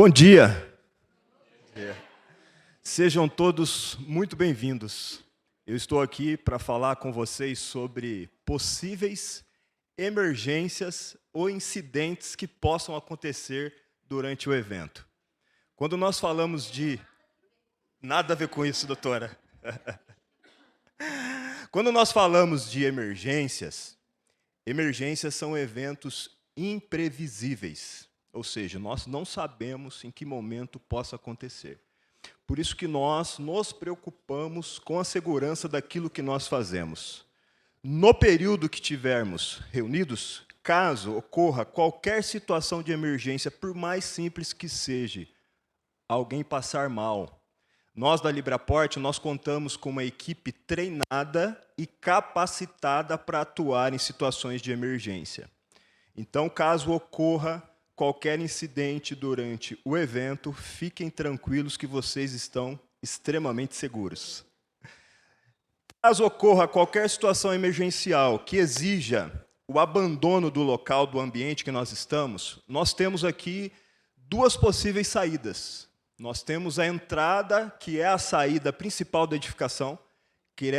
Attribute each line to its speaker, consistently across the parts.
Speaker 1: Bom dia. Sejam todos muito bem-vindos. Eu estou aqui para falar com vocês sobre possíveis emergências ou incidentes que possam acontecer durante o evento. Quando nós falamos de... Nada a ver com isso, doutora. Quando nós falamos de emergências são eventos imprevisíveis, ou seja, nós não sabemos em que momento possa acontecer. Por isso que nós nos preocupamos com a segurança daquilo que nós fazemos. No período que tivermos reunidos, caso ocorra qualquer situação de emergência, por mais simples que seja, alguém passar mal, nós da Libraport, nós contamos com uma equipe treinada e capacitada para atuar em situações de emergência. Então, caso ocorra qualquer incidente durante o evento, fiquem tranquilos que vocês estão extremamente seguros. Caso ocorra qualquer situação emergencial que exija o abandono do local, do ambiente que nós estamos, nós temos aqui duas possíveis saídas. Nós temos a entrada, que é a saída principal da edificação, que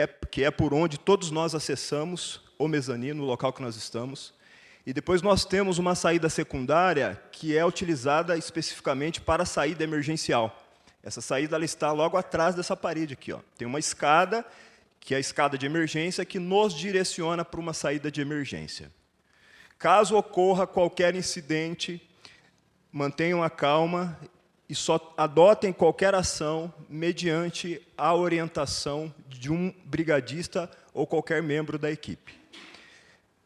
Speaker 1: é por onde todos nós acessamos o mezanino, o local que nós estamos. E depois nós temos uma saída secundária, que é utilizada especificamente para a saída emergencial. Essa saída ela está logo atrás dessa parede aqui, ó. Tem uma escada, que é a escada de emergência, que nos direciona para uma saída de emergência. Caso ocorra qualquer incidente, mantenham a calma e só adotem qualquer ação mediante a orientação de um brigadista ou qualquer membro da equipe.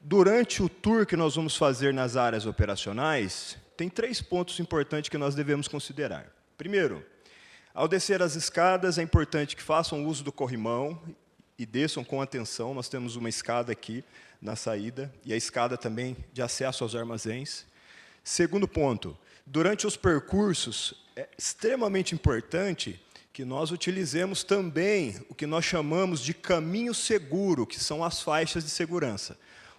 Speaker 1: Durante o tour que nós vamos fazer nas áreas operacionais, tem 3 pontos importantes que nós devemos considerar. Primeiro, ao descer as escadas, é importante que façam uso do corrimão e desçam com atenção. Nós temos uma escada aqui na saída e a escada também de acesso aos armazéns. Segundo ponto, durante os percursos, é extremamente importante que nós utilizemos também o que nós chamamos de caminho seguro, que são as faixas de segurança.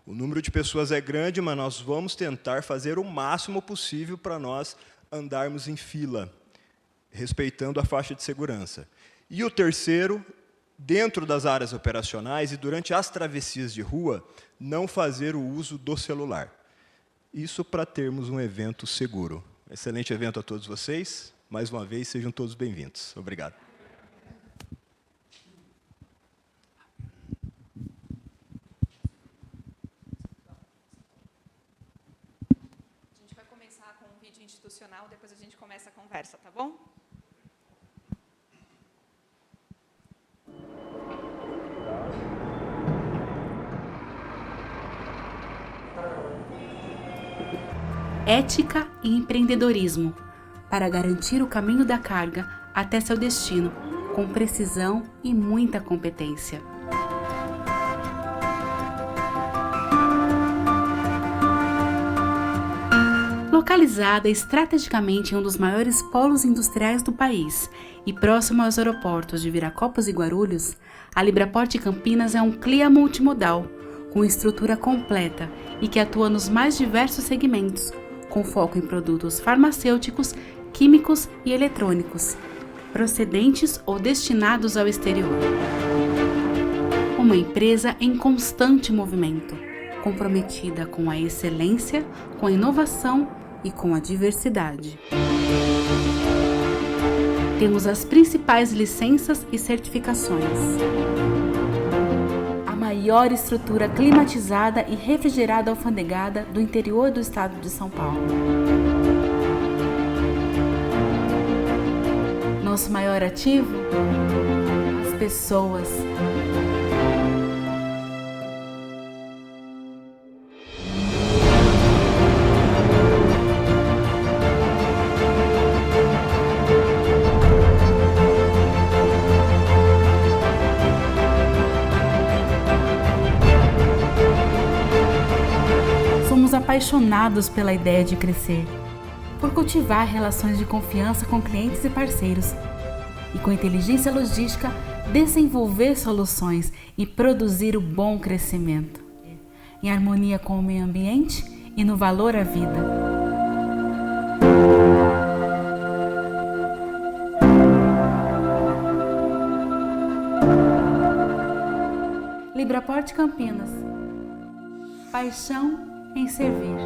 Speaker 1: O número de pessoas é grande, mas nós vamos tentar fazer o máximo possível para nós andarmos em fila, respeitando a faixa de segurança. E o terceiro, dentro das áreas operacionais e durante as travessias de rua, não fazer o uso do celular. Isso para termos um evento seguro. Excelente evento a todos vocês. Mais uma vez, sejam todos bem-vindos. Obrigado.
Speaker 2: A gente vai começar com um vídeo institucional, depois a gente começa a conversa, tá bom?
Speaker 3: Ética e empreendedorismo, para garantir o caminho da carga até seu destino, com precisão e muita competência. Localizada estrategicamente em um dos maiores polos industriais do país e próximo aos aeroportos de Viracopos e Guarulhos, a Libraport Campinas é um CLIA multimodal, com estrutura completa e que atua nos mais diversos segmentos, com foco em produtos farmacêuticos, químicos e eletrônicos, procedentes ou destinados ao exterior. Uma empresa em constante movimento, comprometida com a excelência, com a inovação e com a diversidade. Temos as principais licenças e certificações. A maior estrutura climatizada e refrigerada alfandegada do interior do estado de São Paulo. Nosso maior ativo? As pessoas. Apaixonados pela ideia de crescer, por cultivar relações de confiança com clientes e parceiros e com inteligência logística desenvolver soluções e produzir o bom crescimento, em harmonia com o meio ambiente e no valor à vida. Libraport Campinas. Paixão em servir.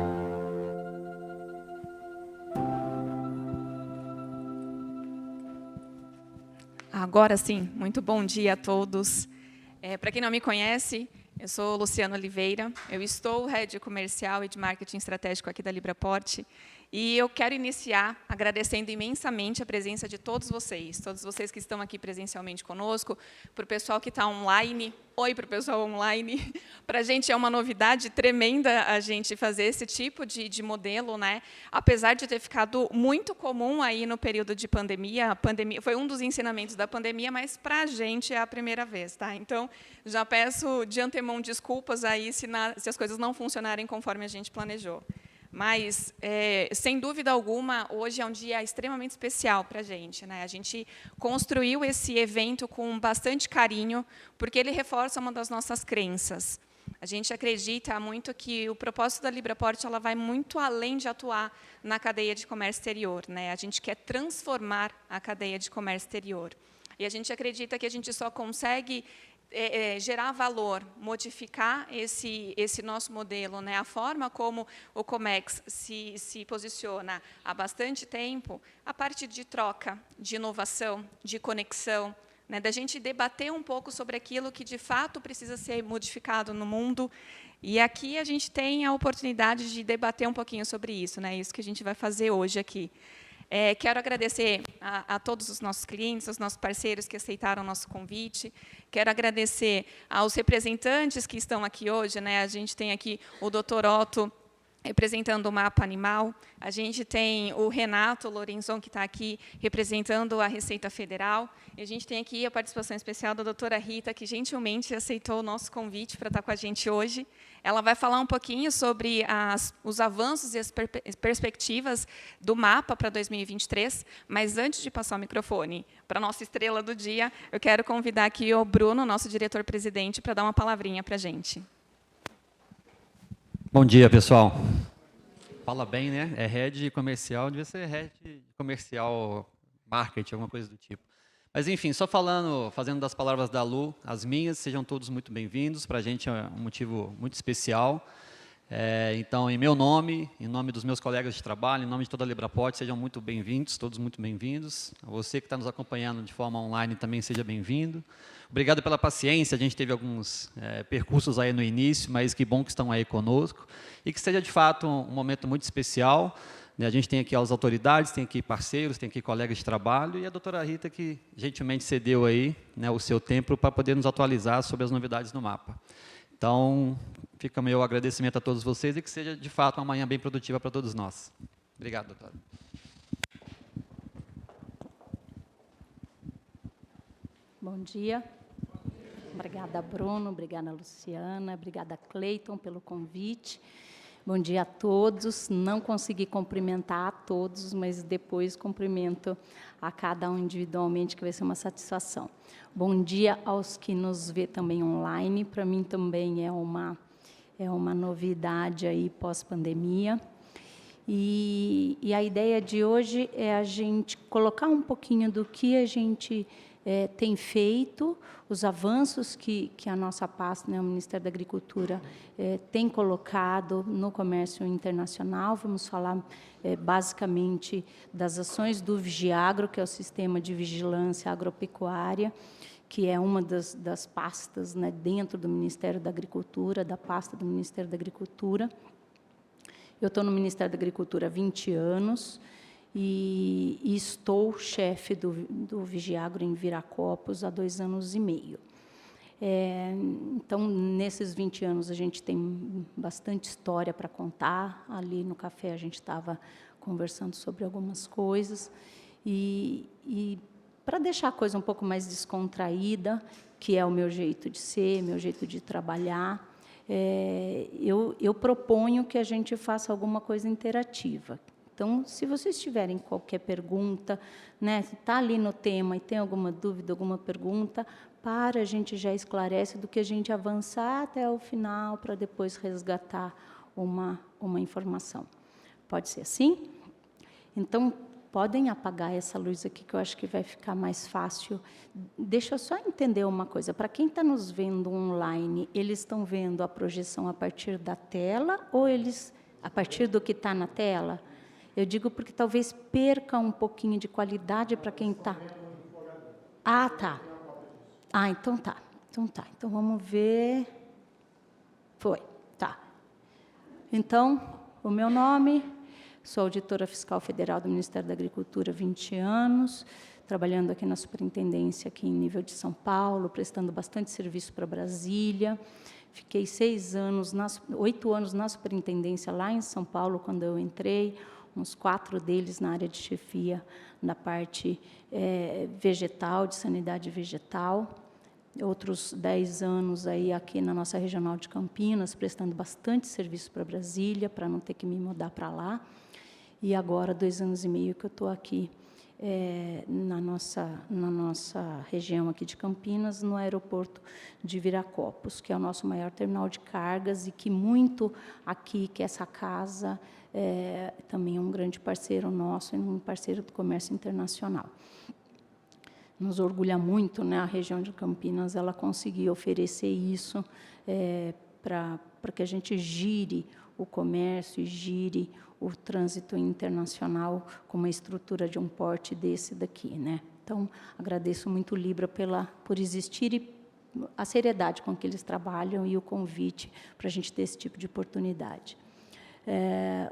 Speaker 2: Agora sim, muito bom dia a todos. Para quem não me conhece, eu sou Luciana Oliveira, eu estou Head Comercial e de Marketing Estratégico aqui da Libraport, e eu quero iniciar agradecendo imensamente a presença de todos vocês que estão aqui presencialmente conosco, para o pessoal que está online. Oi para o pessoal online. Para a gente é uma novidade tremenda a gente fazer esse tipo de modelo, né? Apesar de ter ficado muito comum aí no período de pandemia. A pandemia foi um dos ensinamentos da pandemia, mas para a gente é a primeira vez, tá? Então, já peço de antemão desculpas aí se as coisas não funcionarem conforme a gente planejou. Mas, sem dúvida alguma, hoje é um dia extremamente especial para a gente, né? A gente construiu esse evento com bastante carinho, porque ele reforça uma das nossas crenças. A gente acredita muito que o propósito da Libraport ela vai muito além de atuar na cadeia de comércio exterior, né? A gente quer transformar a cadeia de comércio exterior. E a gente acredita que a gente só consegue gerar valor, modificar esse nosso modelo, né? A forma como o Comex se posiciona há bastante tempo, a partir de troca, de inovação, de conexão, né? Da gente debater um pouco sobre aquilo que, de fato, precisa ser modificado no mundo. E aqui a gente tem a oportunidade de debater um pouquinho sobre isso, né? Isso que a gente vai fazer hoje aqui. Quero agradecer a todos os nossos clientes, aos nossos parceiros que aceitaram o nosso convite. Quero agradecer aos representantes que estão aqui hoje, né? A gente tem aqui o Dr. Otto, representando o Mapa Animal. A gente tem o Renato Lorenzon, que está aqui representando a Receita Federal. E a gente tem aqui a participação especial da doutora Rita, que gentilmente aceitou o nosso convite para estar com a gente hoje. Ela vai falar um pouquinho sobre os avanços e as perspectivas do mapa para 2023, mas antes de passar o microfone para a nossa estrela do dia, eu quero convidar aqui o Bruno, nosso diretor-presidente, para dar uma palavrinha para a gente.
Speaker 4: Bom dia, pessoal. Fala bem, né? É Head Comercial, devia ser Head Comercial Marketing, alguma coisa do tipo. Mas, enfim, só fazendo das palavras da Lu, as minhas, sejam todos muito bem-vindos. Para a gente é um motivo muito especial. Então, em meu nome, em nome dos meus colegas de trabalho, em nome de toda a Libraport, sejam muito bem-vindos, todos muito bem-vindos. A você que está nos acompanhando de forma online também seja bem-vindo. Obrigado pela paciência, a gente teve alguns percursos aí no início, mas que bom que estão aí conosco. E que seja, de fato, um momento muito especial. A gente tem aqui as autoridades, tem aqui parceiros, tem aqui colegas de trabalho e a doutora Rita que gentilmente cedeu aí, né, o seu tempo para poder nos atualizar sobre as novidades no mapa. Então, fica meu agradecimento a todos vocês e que seja, de fato, uma manhã bem produtiva para todos nós. Obrigado, doutora.
Speaker 5: Bom dia. Obrigada, Bruno, obrigada, Luciana, obrigada, Cleiton, pelo convite. Bom dia a todos. Não consegui cumprimentar a todos, mas depois cumprimento a cada um individualmente, que vai ser uma satisfação. Bom dia aos que nos vê também online. Para mim também é uma novidade aí pós-pandemia. E a ideia de hoje é a gente colocar um pouquinho do que a gente tem feito, os avanços que a nossa pasta, né, o Ministério da Agricultura, tem colocado no comércio internacional. Vamos falar basicamente das ações do Vigiagro, que é o Sistema de Vigilância Agropecuária, que é uma das pastas, né, dentro do Ministério da Agricultura, da pasta do Ministério da Agricultura. Eu estou no Ministério da Agricultura há 20 anos, e estou chefe do Vigiagro em Viracopos há 2 anos e meio. Então, nesses 20 anos, a gente tem bastante história para contar. Ali no café, a gente estava conversando sobre algumas coisas. E para deixar a coisa um pouco mais descontraída, que é o meu jeito de ser, meu jeito de trabalhar, eu proponho que a gente faça alguma coisa interativa. Então, se vocês tiverem qualquer pergunta, né, se está ali no tema e tem alguma dúvida, alguma pergunta, a gente já esclarece do que a gente avançar até o final, para depois resgatar uma informação. Pode ser assim? Então, Podem apagar essa luz aqui, que eu acho que vai ficar mais fácil. Deixa eu só entender uma coisa. Para quem está nos vendo online, eles estão vendo a projeção a partir da tela ou eles a partir do que está na tela? Eu digo porque talvez perca um pouquinho de qualidade para quem está... Ah, tá. Ah, então tá. Então vamos ver... Foi, tá. Então, o meu nome... Sou auditora fiscal federal do Ministério da Agricultura há 20 anos, trabalhando aqui na superintendência, aqui em nível de São Paulo, prestando bastante serviço para Brasília. Fiquei 8 anos na superintendência lá em São Paulo, quando eu entrei, uns 4 deles na área de chefia, na parte vegetal, de sanidade vegetal. Outros 10 anos aí aqui na nossa regional de Campinas, prestando bastante serviço para Brasília, para não ter que me mudar para lá. E agora, 2 anos e meio que eu estou aqui na nossa região aqui de Campinas, no aeroporto de Viracopos, que é o nosso maior terminal de cargas e que muito aqui, que essa casa também é um grande parceiro nosso e um parceiro do comércio internacional. Nos orgulha muito, né, a região de Campinas, ela conseguir oferecer isso para que a gente gire o comércio e gire o trânsito internacional com uma estrutura de um porte desse daqui, né? Então, agradeço muito o Libra por existir e a seriedade com que eles trabalham e o convite para a gente ter esse tipo de oportunidade.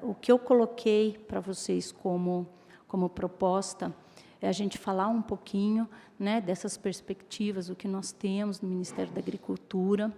Speaker 5: O que eu coloquei para vocês como proposta é a gente falar um pouquinho, né, dessas perspectivas, o que nós temos no Ministério da Agricultura,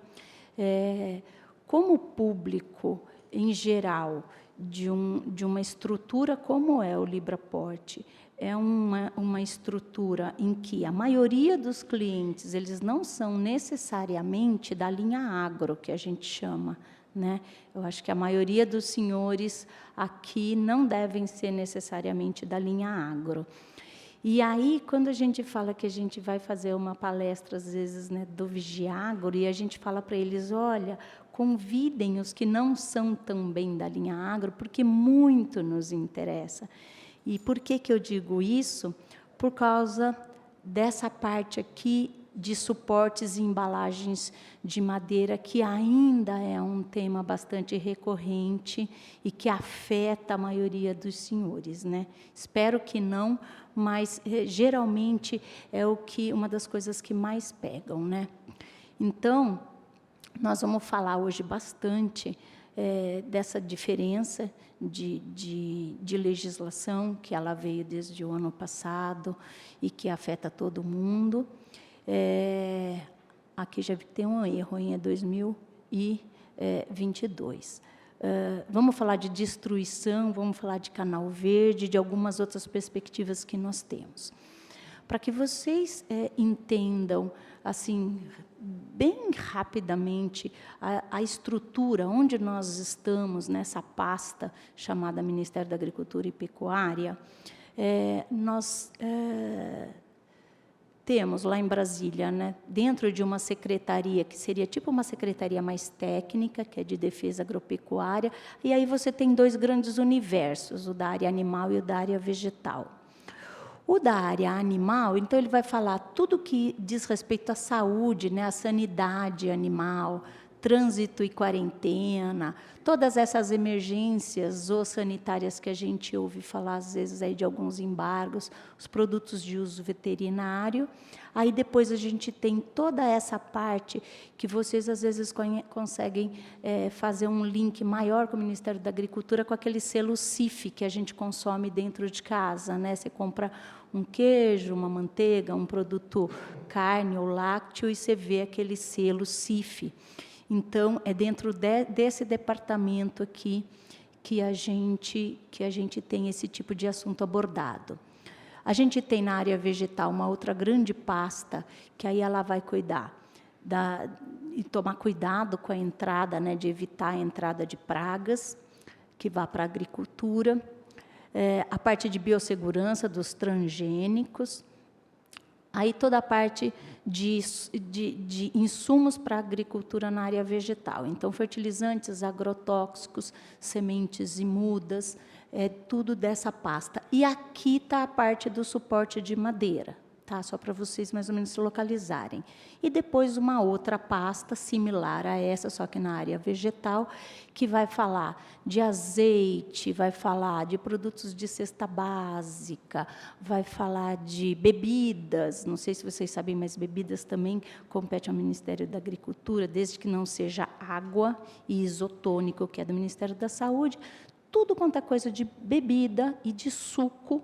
Speaker 5: como público, em geral, de uma estrutura como é o LibraPort. É uma estrutura em que a maioria dos clientes, eles não são necessariamente da linha agro, que a gente chama, né? Eu acho que a maioria dos senhores aqui não devem ser necessariamente da linha agro. E aí, quando a gente fala que a gente vai fazer uma palestra, às vezes, né, do Vigiagro, e a gente fala para eles, olha, convidem os que não são também da linha agro, porque muito nos interessa. E por que eu digo isso? Por causa dessa parte aqui de suportes e embalagens de madeira, que ainda é um tema bastante recorrente e que afeta a maioria dos senhores, né? Espero que não, mas geralmente é uma das coisas que mais pegam, né? Então, nós vamos falar hoje bastante dessa diferença de legislação, que ela veio desde o ano passado e que afeta todo mundo. Aqui já tem um erro, é 2022. Vamos falar de destruição, vamos falar de canal verde, de algumas outras perspectivas que nós temos. Para que vocês entendam, assim, bem rapidamente, a estrutura, onde nós estamos nessa pasta chamada Ministério da Agricultura e Pecuária, nós temos lá em Brasília, né, dentro de uma secretaria, que seria tipo uma secretaria mais técnica, que é de defesa agropecuária, e aí você tem 2 grandes universos, o da área animal e o da área vegetal. O da área animal, então, ele vai falar tudo que diz respeito à saúde, né, à sanidade animal, trânsito e quarentena, todas essas emergências zoossanitárias que a gente ouve falar, às vezes, aí de alguns embargos, os produtos de uso veterinário. Aí, depois, a gente tem toda essa parte que vocês, às vezes, conseguem fazer um link maior com o Ministério da Agricultura, com aquele selo CIF que a gente consome dentro de casa, né? Você compra um queijo, uma manteiga, um produto carne ou lácteo, e você vê aquele selo CIF. Então, é dentro desse departamento aqui que a gente tem esse tipo de assunto abordado. A gente tem na área vegetal uma outra grande pasta, que aí ela vai cuidar e tomar cuidado com a entrada, né, de evitar a entrada de pragas, que vá para a agricultura, a parte de biossegurança dos transgênicos, Aí toda a parte de insumos para a agricultura na área vegetal. Então, fertilizantes, agrotóxicos, sementes e mudas, tudo dessa pasta. E aqui está a parte do suporte de madeira, tá? Só para vocês mais ou menos se localizarem. E depois uma outra pasta similar a essa, só que na área vegetal, que vai falar de azeite, vai falar de produtos de cesta básica, vai falar de bebidas, não sei se vocês sabem, mas bebidas também competem ao Ministério da Agricultura, desde que não seja água e isotônico, que é do Ministério da Saúde. Tudo quanto é coisa de bebida e de suco,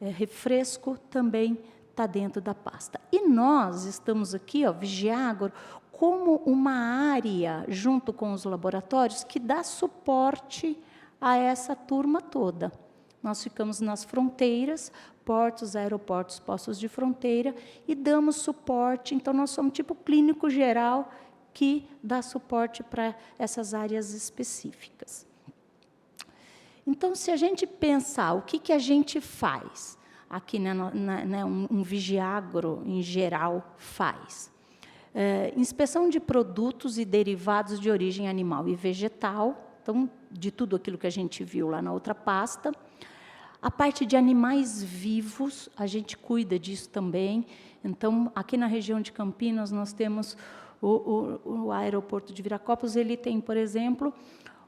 Speaker 5: refresco, também está dentro da pasta. E nós estamos aqui, Vigiagro, como uma área, junto com os laboratórios, que dá suporte a essa turma toda. Nós ficamos nas fronteiras, portos, aeroportos, postos de fronteira, e damos suporte. Então, nós somos tipo clínico geral que dá suporte para essas áreas específicas. Então, se a gente pensar o que a gente faz, aqui um Vigiagro, em geral, faz. Inspeção de produtos e derivados de origem animal e vegetal, então, de tudo aquilo que a gente viu lá na outra pasta. A parte de animais vivos, a gente cuida disso também. Então, aqui na região de Campinas, nós temos o aeroporto de Viracopos, ele tem, por exemplo,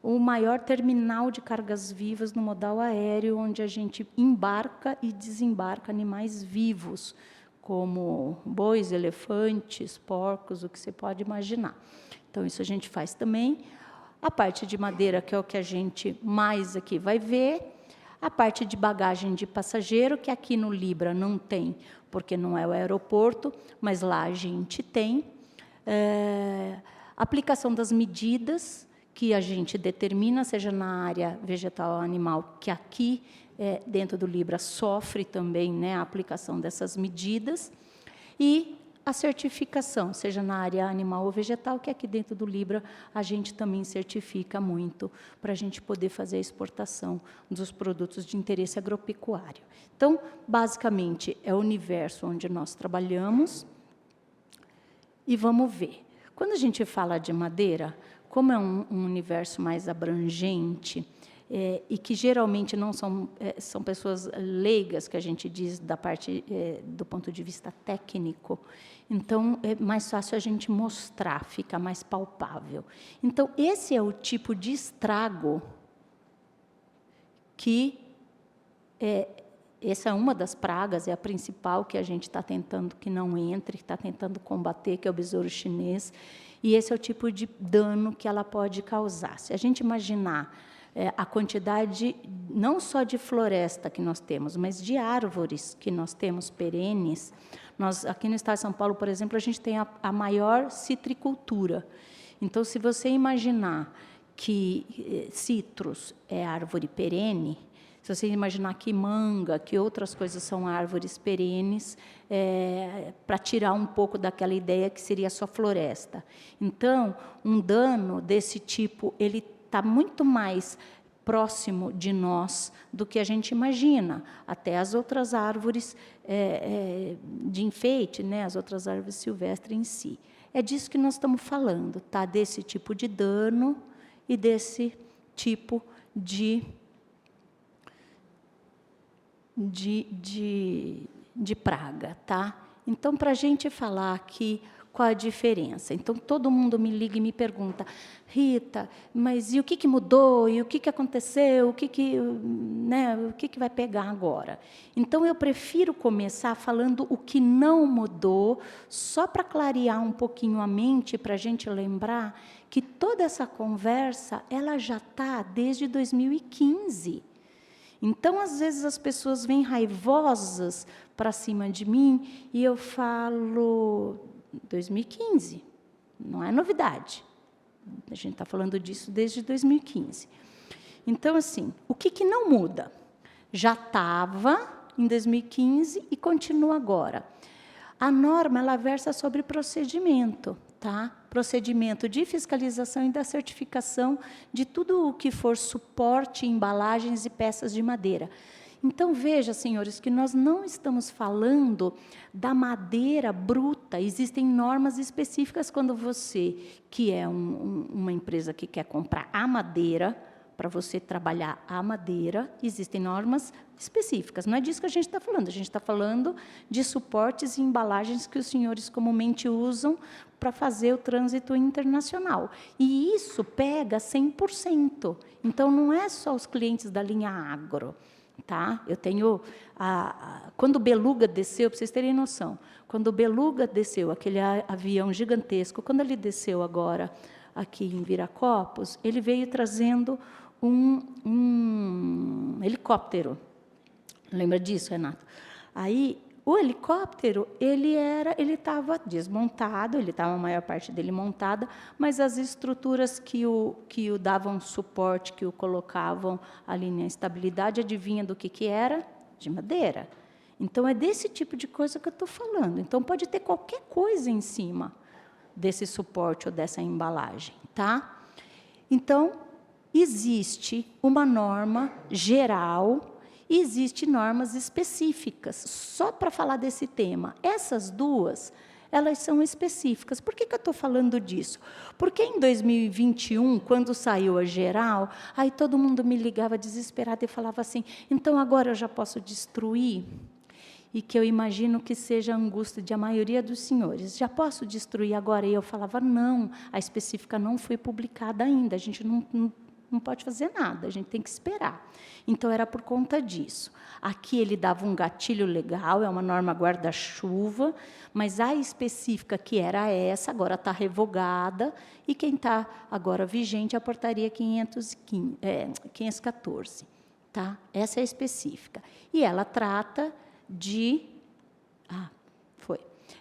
Speaker 5: o maior terminal de cargas vivas no modal aéreo, onde a gente embarca e desembarca animais vivos, como bois, elefantes, porcos, o que você pode imaginar. Então, isso a gente faz também. A parte de madeira, que é o que a gente mais aqui vai ver. A parte de bagagem de passageiro, que aqui no Libra não tem, porque não é o aeroporto, mas lá a gente tem. Aplicação das medidas, que a gente determina, seja na área vegetal ou animal, que aqui, dentro do Libra, sofre também, né, a aplicação dessas medidas, e a certificação, seja na área animal ou vegetal, que aqui dentro do Libra a gente também certifica muito, para a gente poder fazer a exportação dos produtos de interesse agropecuário. Então, basicamente, é o universo onde nós trabalhamos, e vamos ver. Quando a gente fala de madeira, como é um universo mais abrangente, e que geralmente não são pessoas leigas, que a gente diz da parte do ponto de vista técnico, então é mais fácil a gente mostrar, fica mais palpável. Então, esse é o tipo de estrago que essa é uma das pragas, é a principal que a gente está tentando que não entre, que está tentando combater, que é o besouro chinês. E esse é o tipo de dano que ela pode causar. Se a gente imaginar a quantidade, não só de floresta que nós temos, mas de árvores que nós temos perenes, nós, aqui no estado de São Paulo, por exemplo, a gente tem a maior citricultura. Então, se você imaginar que citros é árvore perene, se você imaginar que manga, que outras coisas são árvores perenes, para tirar um pouco daquela ideia que seria só floresta. Então, um dano desse tipo, ele está muito mais próximo de nós do que a gente imagina. Até as outras árvores de enfeite, né, as outras árvores silvestres em si. É disso que nós estamos falando, tá? Desse tipo de dano e desse tipo de praga, tá? Então, para a gente falar aqui qual a diferença. Então, todo mundo me liga e me pergunta, Rita, mas e o que mudou? E o que aconteceu? O que vai pegar agora? Então, eu prefiro começar falando o que não mudou, só para clarear um pouquinho a mente, para a gente lembrar que toda essa conversa, ela já está desde 2015. Então, às vezes, as pessoas vêm raivosas para cima de mim e eu falo 2015, não é novidade. A gente está falando disso desde 2015. Então, assim, o que não muda? Já estava em 2015 e continua agora. A norma, ela versa sobre procedimento, tá? Procedimento de fiscalização e da certificação de tudo o que for suporte, embalagens e peças de madeira. Então, veja, senhores, que nós não estamos falando da madeira bruta. Existem normas específicas quando você, que é uma empresa que quer comprar a madeira, para você trabalhar a madeira, existem normas específicas. Não é disso que a gente está falando. A gente está falando de suportes e embalagens que os senhores comumente usam para fazer o trânsito internacional. E isso pega 100%. Então, não é só os clientes da linha agro. Tá? Eu tenho... quando o Beluga desceu, para vocês terem noção, quando o Beluga desceu, aquele avião gigantesco, quando ele desceu agora aqui em Viracopos, ele veio trazendo um helicóptero. Lembra disso, Renato? Aí, o helicóptero, ele estava desmontado, ele estava a maior parte dele montada, mas as estruturas que o davam suporte, que o colocavam ali na estabilidade, adivinha do que era? De madeira. Então, é desse tipo de coisa que eu estou falando. Então, pode ter qualquer coisa em cima desse suporte ou dessa embalagem, tá? Então, existe uma norma geral e existem normas específicas, só para falar desse tema. Essas duas, elas são específicas. Por que eu estou falando disso? Porque em 2021, quando saiu a geral, aí todo mundo me ligava desesperado e falava assim, então agora eu já posso destruir? E que eu imagino que seja a angústia de a maioria dos senhores. Já posso destruir agora? E eu falava, não, a específica não foi publicada ainda, a gente não pode fazer nada, a gente tem que esperar. Então, era por conta disso. Aqui ele dava um gatilho legal, é uma norma guarda-chuva, mas a específica, que era essa, agora está revogada, e quem está agora vigente é a portaria 514. Tá? Essa é a específica. E ela trata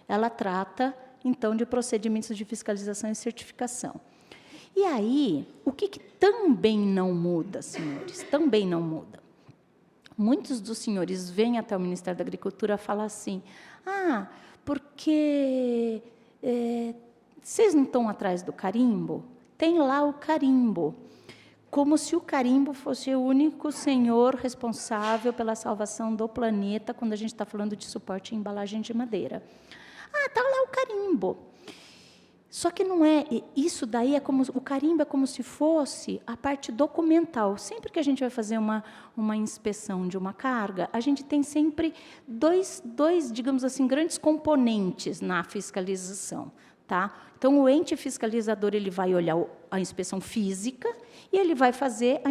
Speaker 5: Ela trata, então, de procedimentos de fiscalização e certificação. E aí, o que também não muda, senhores? Também não muda. Muitos dos senhores vêm até o Ministério da Agricultura e falam assim, porque vocês não estão atrás do carimbo? Tem lá o carimbo. Como se o carimbo fosse o único senhor responsável pela salvação do planeta, quando a gente está falando de suporte e embalagem de madeira. Está lá o carimbo. Só que não é, isso daí o carimbo é como se fosse a parte documental. Sempre que a gente vai fazer uma inspeção de uma carga, a gente tem sempre dois, digamos assim, grandes componentes na fiscalização. Tá? Então, o ente fiscalizador ele vai olhar a inspeção física e ele vai fazer a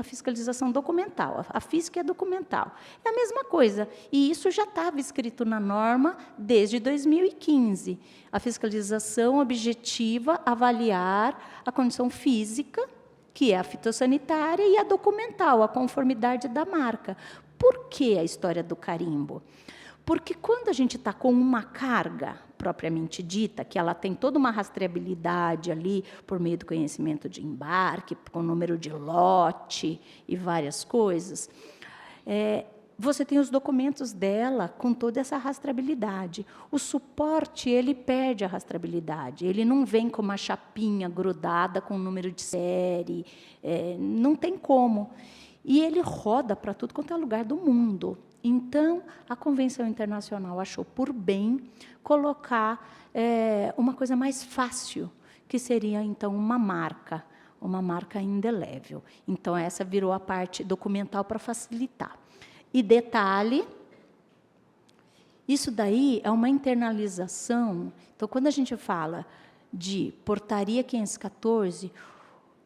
Speaker 5: fiscalização documental. A física é documental. É a mesma coisa. E isso já estava escrito na norma desde 2015. A fiscalização objetiva avaliar a condição física, que é a fitossanitária, e a documental, a conformidade da marca. Por que a história do carimbo? Porque quando a gente está com uma carga propriamente dita, que ela tem toda uma rastreabilidade ali, por meio do conhecimento de embarque, com número de lote e várias coisas, você tem os documentos dela com toda essa rastreabilidade. O suporte, ele perde a rastreabilidade, ele não vem com uma chapinha grudada com o número de série, não tem como. E ele roda para tudo quanto é lugar do mundo. Então, a Convenção Internacional achou por bem colocar uma coisa mais fácil, que seria, então, uma marca indelével. Então, essa virou a parte documental para facilitar. E detalhe, isso daí é uma internalização. Então, quando a gente fala de portaria 514,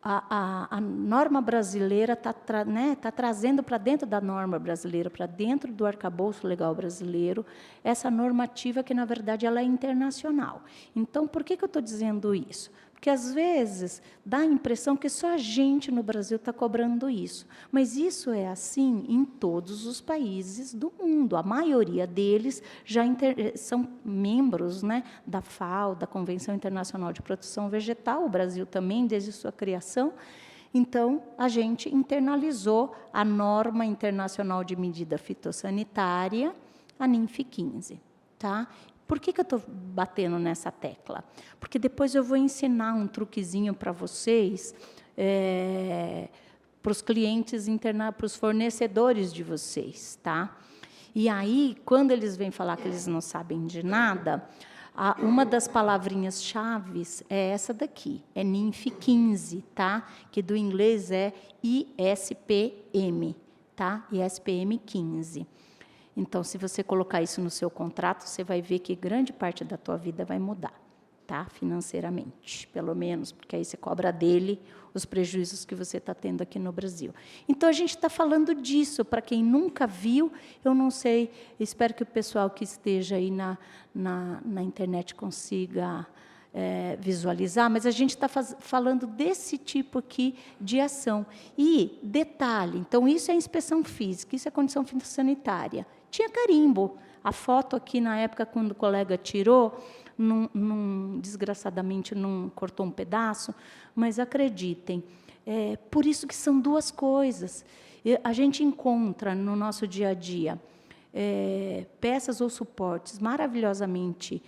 Speaker 5: a norma brasileira está trazendo para dentro da norma brasileira, para dentro do arcabouço legal brasileiro, essa normativa que, na verdade, ela é internacional. Então, por que eu estou dizendo isso? Porque, às vezes, dá a impressão que só a gente no Brasil está cobrando isso. Mas isso é assim em todos os países do mundo. A maioria deles já são membros, né, da FAO, da Convenção Internacional de Proteção Vegetal, o Brasil também, desde sua criação. Então, a gente internalizou a norma internacional de medida fitossanitária, a NINF 15. Tá? Por que eu estou batendo nessa tecla? Porque depois eu vou ensinar um truquezinho para vocês, os clientes internos, para os fornecedores de vocês, tá? E aí, quando eles vêm falar que eles não sabem de nada, uma das palavrinhas-chave é essa daqui, é NINF 15, tá? Que do inglês é ISPM, tá? ISPM 15. Então, se você colocar isso no seu contrato, você vai ver que grande parte da tua vida vai mudar, tá? Financeiramente, pelo menos, porque aí você cobra dele os prejuízos que você está tendo aqui no Brasil. Então, a gente está falando disso. Para quem nunca viu, eu não sei, espero que o pessoal que esteja aí na internet consiga visualizar, mas a gente está falando desse tipo aqui de ação. E, detalhe, então, isso é inspeção física, isso é condição sanitária. Tinha carimbo. A foto aqui, na época, quando o colega tirou, desgraçadamente, não cortou um pedaço, mas acreditem, por isso que são duas coisas. A gente encontra no nosso dia a dia peças ou suportes maravilhosamente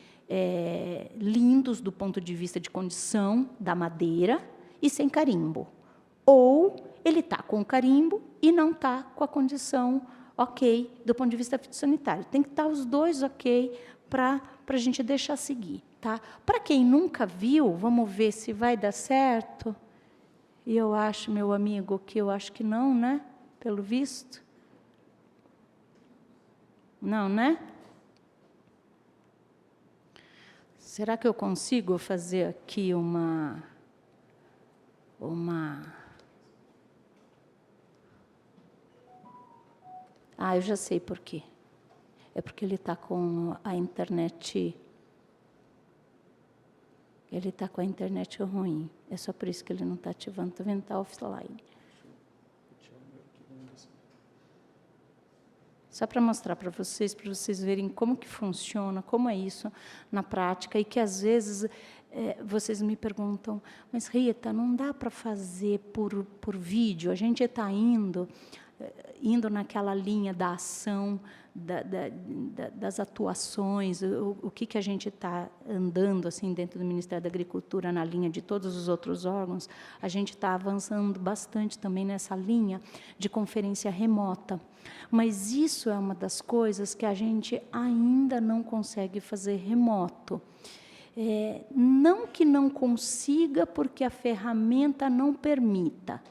Speaker 5: lindos do ponto de vista de condição da madeira e sem carimbo. Ou ele está com carimbo e não está com a condição ok do ponto de vista fitossanitário. Tem que estar os dois ok para a gente deixar seguir. Tá? Para quem nunca viu, vamos ver se vai dar certo. E eu acho, meu amigo, que eu acho que não, né? Pelo visto. Não, né? Será que eu consigo fazer aqui uma... eu já sei por quê. É porque ele está com a internet... Ele está com a internet ruim. É só por isso que ele não está ativando. Está vendo? Está offline. Só para mostrar para vocês verem como que funciona, como é isso na prática, e que, às vezes, vocês me perguntam, mas, Rita, não dá para fazer por vídeo? A gente está indo naquela linha da ação, das atuações, o que a gente está andando assim dentro do Ministério da Agricultura, na linha de todos os outros órgãos, a gente está avançando bastante também nessa linha de conferência remota. Mas isso é uma das coisas que a gente ainda não consegue fazer remoto. Não que não consiga, porque a ferramenta não permita.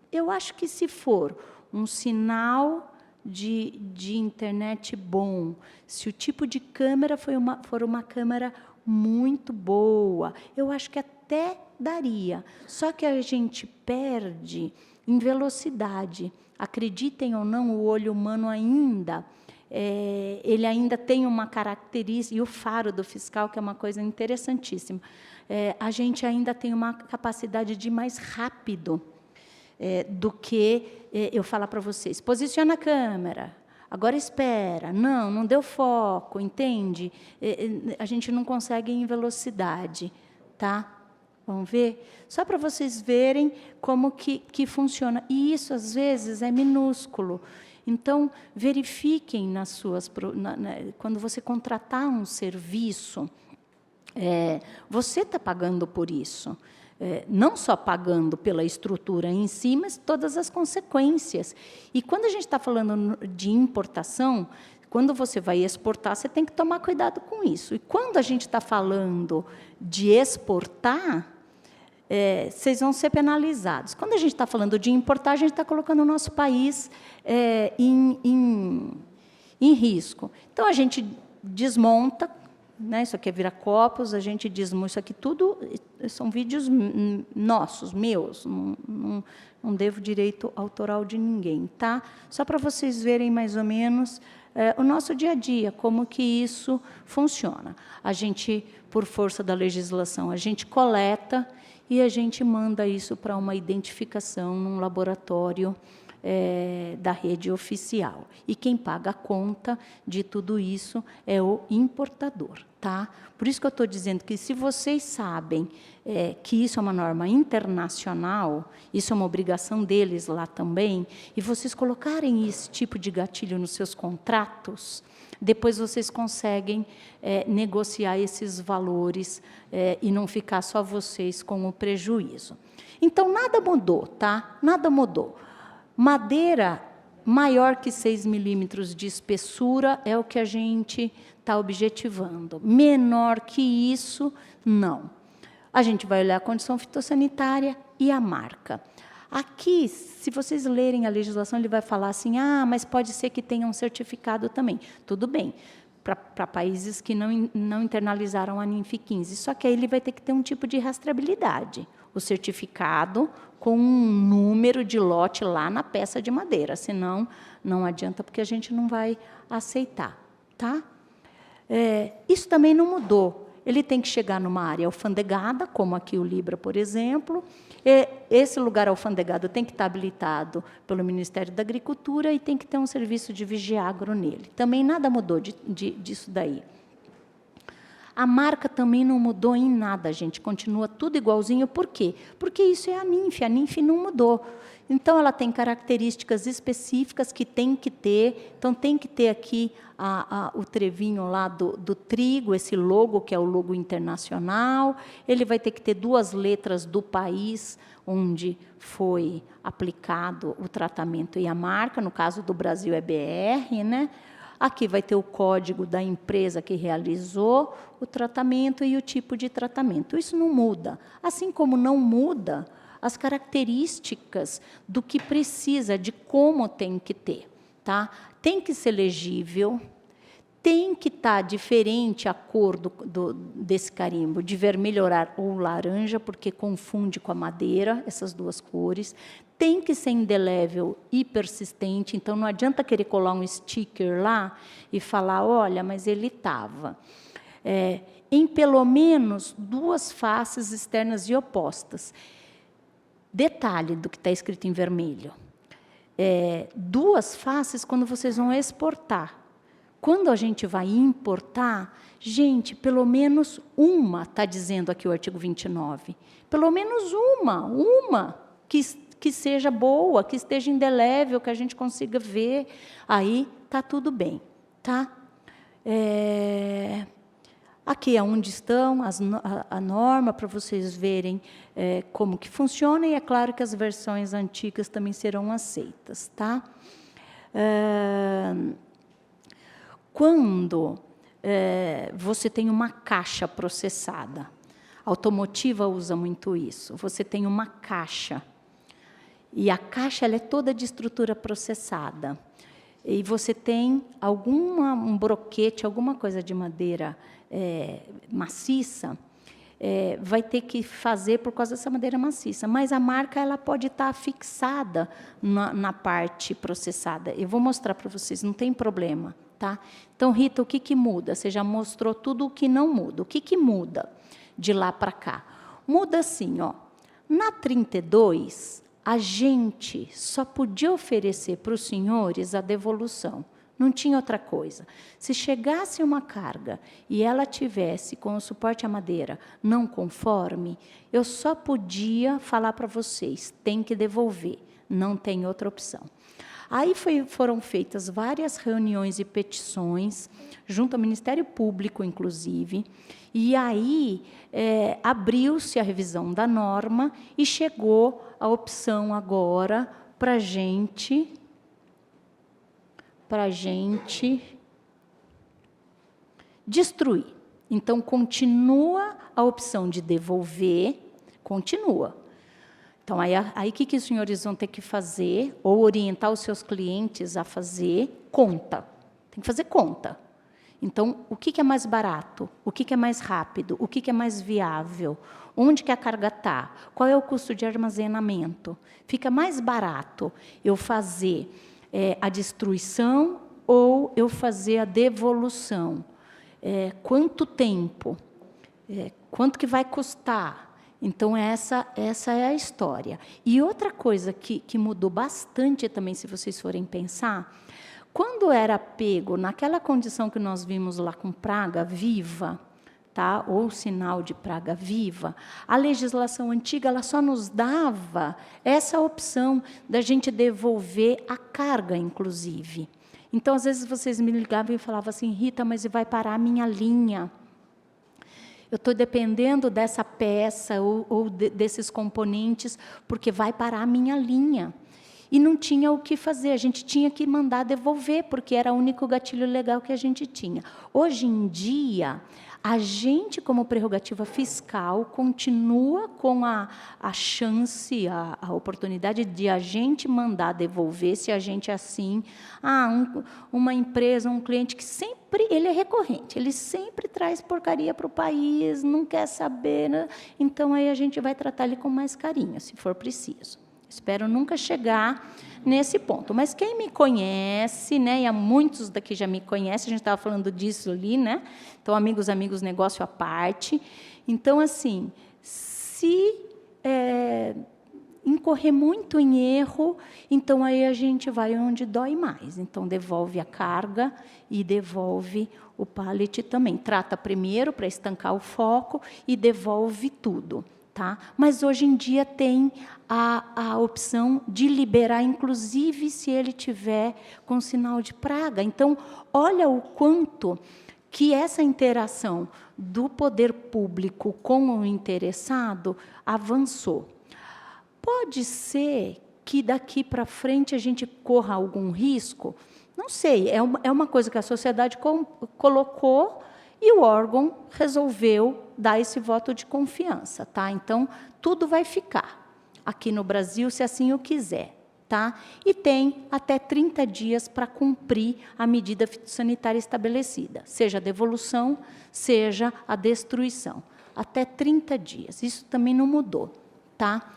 Speaker 5: Eu acho que, se for um sinal de internet bom, se o tipo de câmera for uma câmera muito boa, eu acho que até daria. Só que a gente perde em velocidade. Acreditem ou não, o olho humano ainda, ele ainda tem uma característica, e o faro do fiscal, que é uma coisa interessantíssima, a gente ainda tem uma capacidade de ir mais rápido do que eu falar para vocês, posiciona a câmera, agora espera, não deu foco, entende? A gente não consegue em velocidade, tá? Vamos ver? Só para vocês verem como que funciona. E isso, às vezes, é minúsculo. Então, verifiquem quando você contratar um serviço, você está pagando por isso. Não só pagando pela estrutura em si, mas todas as consequências. E quando a gente está falando de importação, quando você vai exportar, você tem que tomar cuidado com isso. E quando a gente está falando de exportar, vocês vão ser penalizados. Quando a gente está falando de importar, a gente está colocando o nosso país em risco. Então, a gente desmonta, né, isso aqui é Viracopos, a gente desmonta, isso aqui tudo são vídeos nossos, meus, não devo direito autoral de ninguém, tá? Só para vocês verem mais ou menos o nosso dia a dia, como que isso funciona. A gente, por força da legislação, a gente coleta e a gente manda isso para uma identificação num laboratório da rede oficial. E quem paga a conta de tudo isso é o importador. Tá? Por isso que eu estou dizendo que, se vocês sabem que isso é uma norma internacional, isso é uma obrigação deles lá também, e vocês colocarem esse tipo de gatilho nos seus contratos, depois vocês conseguem negociar esses valores e não ficar só vocês com o prejuízo. Então, nada mudou, tá? Nada mudou. Madeira maior que 6 milímetros de espessura é o que a gente está objetivando. Menor que isso, não. A gente vai olhar a condição fitossanitária e a marca. Aqui, se vocês lerem a legislação, ele vai falar assim, mas pode ser que tenha um certificado também. Tudo bem, para países que não internalizaram a NINF 15. Só que aí ele vai ter que ter um tipo de rastreabilidade. O certificado com um número de lote lá na peça de madeira. Senão, não adianta, porque a gente não vai aceitar. Tá? Isso também não mudou. Ele tem que chegar numa área alfandegada, como aqui o Libra, por exemplo. Esse lugar alfandegado tem que estar habilitado pelo Ministério da Agricultura e tem que ter um serviço de vigiagro nele. Também nada mudou disso daí. A marca também não mudou em nada, gente. Continua tudo igualzinho. Por quê? Porque isso é a NINF não mudou. Então, ela tem características específicas que tem que ter. Então, tem que ter aqui o trevinho lá do trigo, esse logo, que é o logo internacional. Ele vai ter que ter 2 letras do país onde foi aplicado o tratamento e a marca. No caso do Brasil, é BR, né? Aqui vai ter o código da empresa que realizou o tratamento e o tipo de tratamento. Isso não muda. Assim como não muda as características do que precisa, de como tem que ter. Tá? Tem que ser legível, tem que estar diferente a cor desse carimbo, de vermelho ou laranja, porque confunde com a madeira, essas 2 cores. Tem que ser indelével e persistente, então não adianta querer colar um sticker lá e falar, olha, mas ele estava. Em pelo menos 2 faces externas e opostas. Detalhe do que está escrito em vermelho. 2 faces quando vocês vão exportar. Quando a gente vai importar, gente, pelo menos uma, está dizendo aqui o artigo 29, pelo menos uma que seja boa, que esteja indelével, que a gente consiga ver, aí está tudo bem. Tá? Aqui é onde estão a norma, para vocês verem como que funciona, e é claro que as versões antigas também serão aceitas. Tá? Quando você tem uma caixa processada, a automotiva usa muito isso, você tem uma caixa, e a caixa ela é toda de estrutura processada, e você tem um broquete, alguma coisa de madeira maciça, vai ter que fazer por causa dessa madeira maciça, mas a marca ela pode estar fixada na parte processada. Eu vou mostrar para vocês, não tem problema. Tá? Então, Rita, o que muda? Você já mostrou tudo o que não muda. O que muda de lá para cá? Muda assim, ó. Na 32, a gente só podia oferecer para os senhores a devolução. Não tinha outra coisa. Se chegasse uma carga e ela tivesse com o suporte à madeira não conforme, eu só podia falar para vocês, tem que devolver, não tem outra opção. Aí foram feitas várias reuniões e petições, junto ao Ministério Público, inclusive, e aí abriu-se a revisão da norma e chegou a opção agora para a gente destruir. Então, continua a opção de devolver, continua. Então, aí que os senhores vão ter que fazer, ou orientar os seus clientes a fazer conta. Tem que fazer conta. Então, o que é mais barato? O que é mais rápido? O que é mais viável? Onde que a carga está? Qual é o custo de armazenamento? Fica mais barato eu fazer a destruição ou eu fazer a devolução? Quanto tempo? Quanto que vai custar? Então, essa é a história. E outra coisa que mudou bastante também, se vocês forem pensar, quando era pego naquela condição que nós vimos lá com praga viva, tá? Ou sinal de praga viva, a legislação antiga ela só nos dava essa opção da gente devolver a carga, inclusive. Então, às vezes, vocês me ligavam e falavam assim, Rita, mas vai parar a minha linha. Eu estou dependendo dessa peça ou desses componentes, porque vai parar a minha linha. E não tinha o que fazer, a gente tinha que mandar devolver, porque era o único gatilho legal que a gente tinha. Hoje em dia, a gente, como prerrogativa fiscal, continua com a chance, a oportunidade de a gente mandar devolver, se a gente assim... uma empresa, um cliente que sempre, ele é recorrente, ele sempre traz porcaria para o país, não quer saber, né? Então, aí a gente vai tratar ele com mais carinho, se for preciso. Espero nunca chegar nesse ponto. Mas quem me conhece, né, e há muitos daqui já me conhecem, a gente estava falando disso ali, né? Então, amigos, negócio à parte. Então, assim, se incorrer muito em erro, então aí a gente vai onde dói mais. Então, devolve a carga e devolve o pallet também. Trata primeiro para estancar o foco e devolve tudo. Tá? Mas hoje em dia tem a opção de liberar, inclusive se ele tiver com sinal de praga. Então, olha o quanto que essa interação do poder público com o interessado avançou. Pode ser que daqui para frente a gente corra algum risco? Não sei, é uma coisa que a sociedade colocou e o órgão resolveu dar esse voto de confiança, tá? Então, tudo vai ficar aqui no Brasil, se assim o quiser, tá? E tem até 30 dias para cumprir a medida fitossanitária estabelecida, seja a devolução, seja a destruição. Até 30 dias. Isso também não mudou, tá?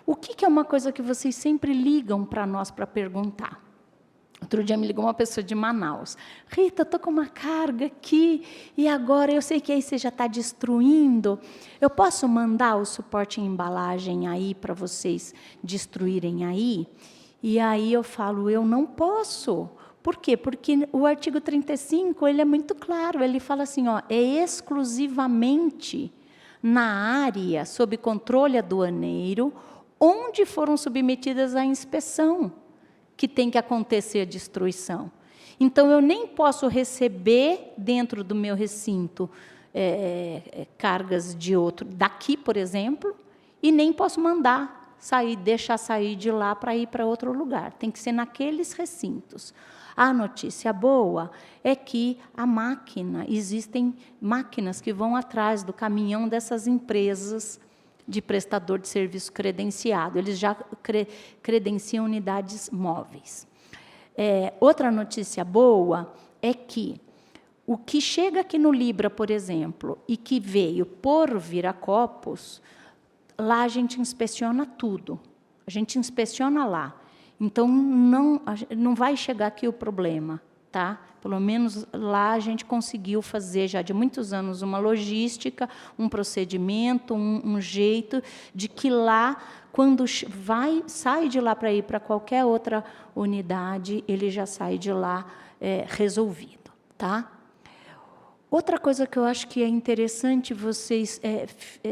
Speaker 5: O que é uma coisa que vocês sempre ligam para nós para perguntar? Outro dia me ligou uma pessoa de Manaus. Rita, estou com uma carga aqui e agora eu sei que aí você já está destruindo. Eu posso mandar o suporte em embalagem aí para vocês destruírem aí? E aí eu falo, eu não posso. Por quê? Porque o artigo 35 ele é muito claro. Ele fala assim, ó, é exclusivamente na área sob controle aduaneiro onde foram submetidas à inspeção que tem que acontecer a destruição. Então, eu nem posso receber dentro do meu recinto cargas de outro, daqui, por exemplo, e nem posso mandar deixar sair de lá para ir para outro lugar. Tem que ser naqueles recintos. A notícia boa é que existem máquinas que vão atrás do caminhão dessas empresas de prestador de serviço credenciado. Eles já credenciam unidades móveis. Outra notícia boa é que o que chega aqui no Libra, por exemplo, e que veio por Viracopos, lá a gente inspeciona tudo. A gente inspeciona lá. Então, não vai chegar aqui o problema. Tá? Pelo menos lá a gente conseguiu fazer, já de muitos anos, uma logística, um procedimento, um jeito de que lá, quando sai de lá para ir para qualquer outra unidade, ele já sai de lá resolvido. Tá? Outra coisa que eu acho que é interessante vocês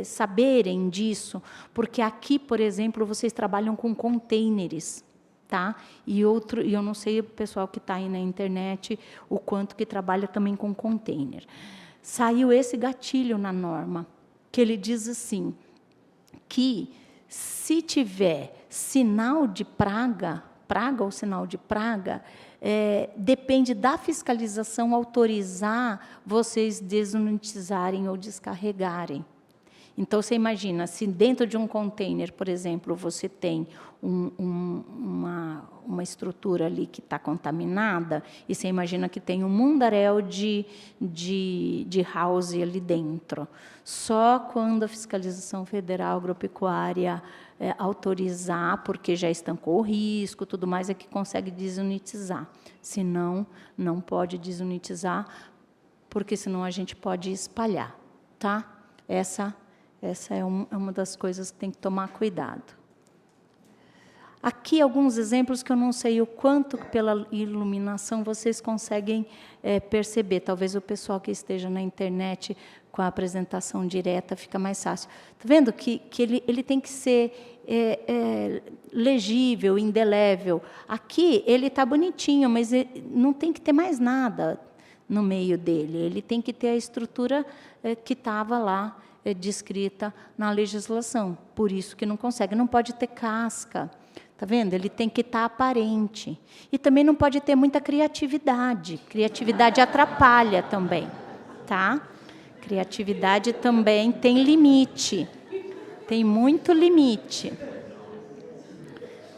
Speaker 5: saberem disso, porque aqui, por exemplo, vocês trabalham com containers. Tá? E eu não sei o pessoal que está aí na internet, o quanto que trabalha também com container. Saiu esse gatilho na norma, que ele diz assim, que se tiver sinal de praga ou sinal de praga, depende da fiscalização autorizar vocês desunitizarem ou descarregarem. Então, você imagina, se dentro de um container, por exemplo, você tem uma estrutura ali que está contaminada, e você imagina que tem um mundaréu de house ali dentro. Só quando a fiscalização federal agropecuária autorizar, porque já estancou o risco, tudo mais, é que consegue desunitizar. Senão, não pode desunitizar, porque senão a gente pode espalhar. Tá? Essa é uma das coisas que tem que tomar cuidado. Aqui, alguns exemplos que eu não sei o quanto, pela iluminação, vocês conseguem perceber. Talvez o pessoal que esteja na internet com a apresentação direta fica mais fácil. Está vendo que ele tem que ser legível, indelével. Aqui ele está bonitinho, mas não tem que ter mais nada no meio dele. Ele tem que ter a estrutura que estava lá descrita na legislação. Por isso que não consegue. Não pode ter casca. Está vendo? Ele tem que estar aparente. E também não pode ter muita criatividade. Criatividade atrapalha também. Tá? Criatividade também tem limite. Tem muito limite.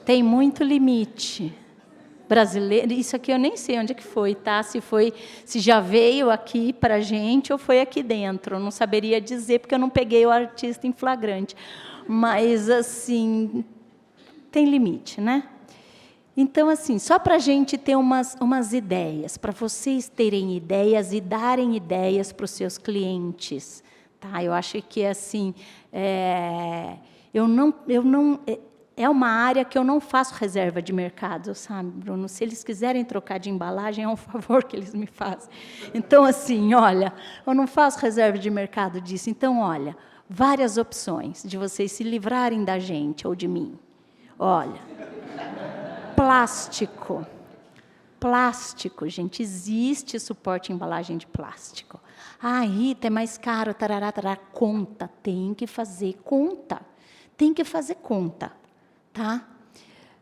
Speaker 5: Tem muito limite. Brasileiro, isso aqui eu nem sei onde é que foi, tá? Se já veio aqui para a gente ou foi aqui dentro. Eu não saberia dizer, porque eu não peguei o artista em flagrante. Mas, assim, tem limite, né? Então, assim, só para a gente ter umas ideias, para vocês terem ideias e darem ideias para os seus clientes. Tá? Eu acho que, assim, é uma área que eu não faço reserva de mercado, sabe, Bruno? Se eles quiserem trocar de embalagem, é um favor que eles me fazem. Então, assim, olha, eu não faço reserva de mercado disso. Então, olha, várias opções de vocês se livrarem da gente ou de mim. Olha, plástico. Plástico, gente, existe suporte em embalagem de plástico. Ah, Rita, é mais caro, tarará, tarará. Conta, tem que fazer conta. Tem que fazer conta, tá?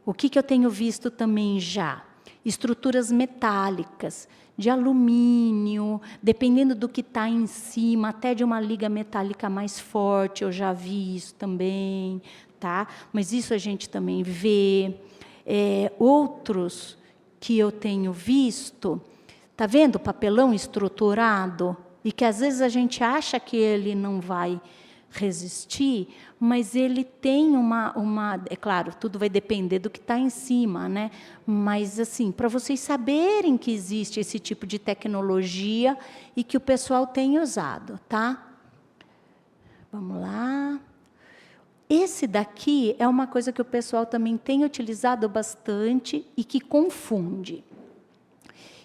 Speaker 5: O que eu tenho visto também já? Estruturas metálicas, de alumínio, dependendo do que está em cima, até de uma liga metálica mais forte, eu já vi isso também, tá? Mas isso a gente também vê. Outros que eu tenho visto, tá vendo? Papelão estruturado, e que às vezes a gente acha que ele não vai resistir, mas ele tem é claro, tudo vai depender do que está em cima, né? Mas, assim, para vocês saberem que existe esse tipo de tecnologia e que o pessoal tem usado, tá? Vamos lá. Esse daqui é uma coisa que o pessoal também tem utilizado bastante e que confunde.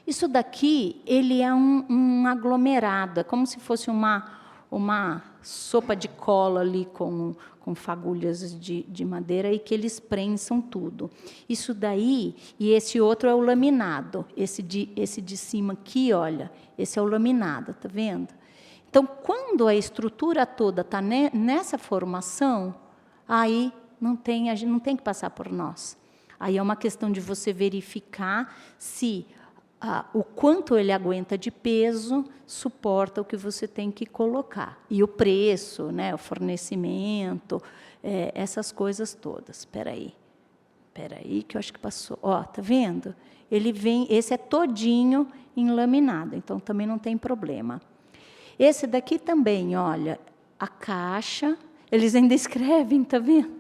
Speaker 5: Isso daqui, ele é um aglomerado, é como se fosse uma sopa de cola ali com fagulhas de madeira e que eles prensam tudo. Isso daí, e esse outro é o laminado. Esse de cima aqui, olha, esse é o laminado, tá vendo? Então, quando a estrutura toda está nessa formação, aí a gente não tem que passar por nós. Aí é uma questão de você verificar se o quanto ele aguenta de peso suporta o que você tem que colocar. E o preço, né, o fornecimento, essas coisas todas. Espera aí, que eu acho que passou. Ó, tá vendo? Ele vem, esse é todinho em laminado, então também não tem problema. Esse daqui também, olha, a caixa, eles ainda escrevem, tá vendo?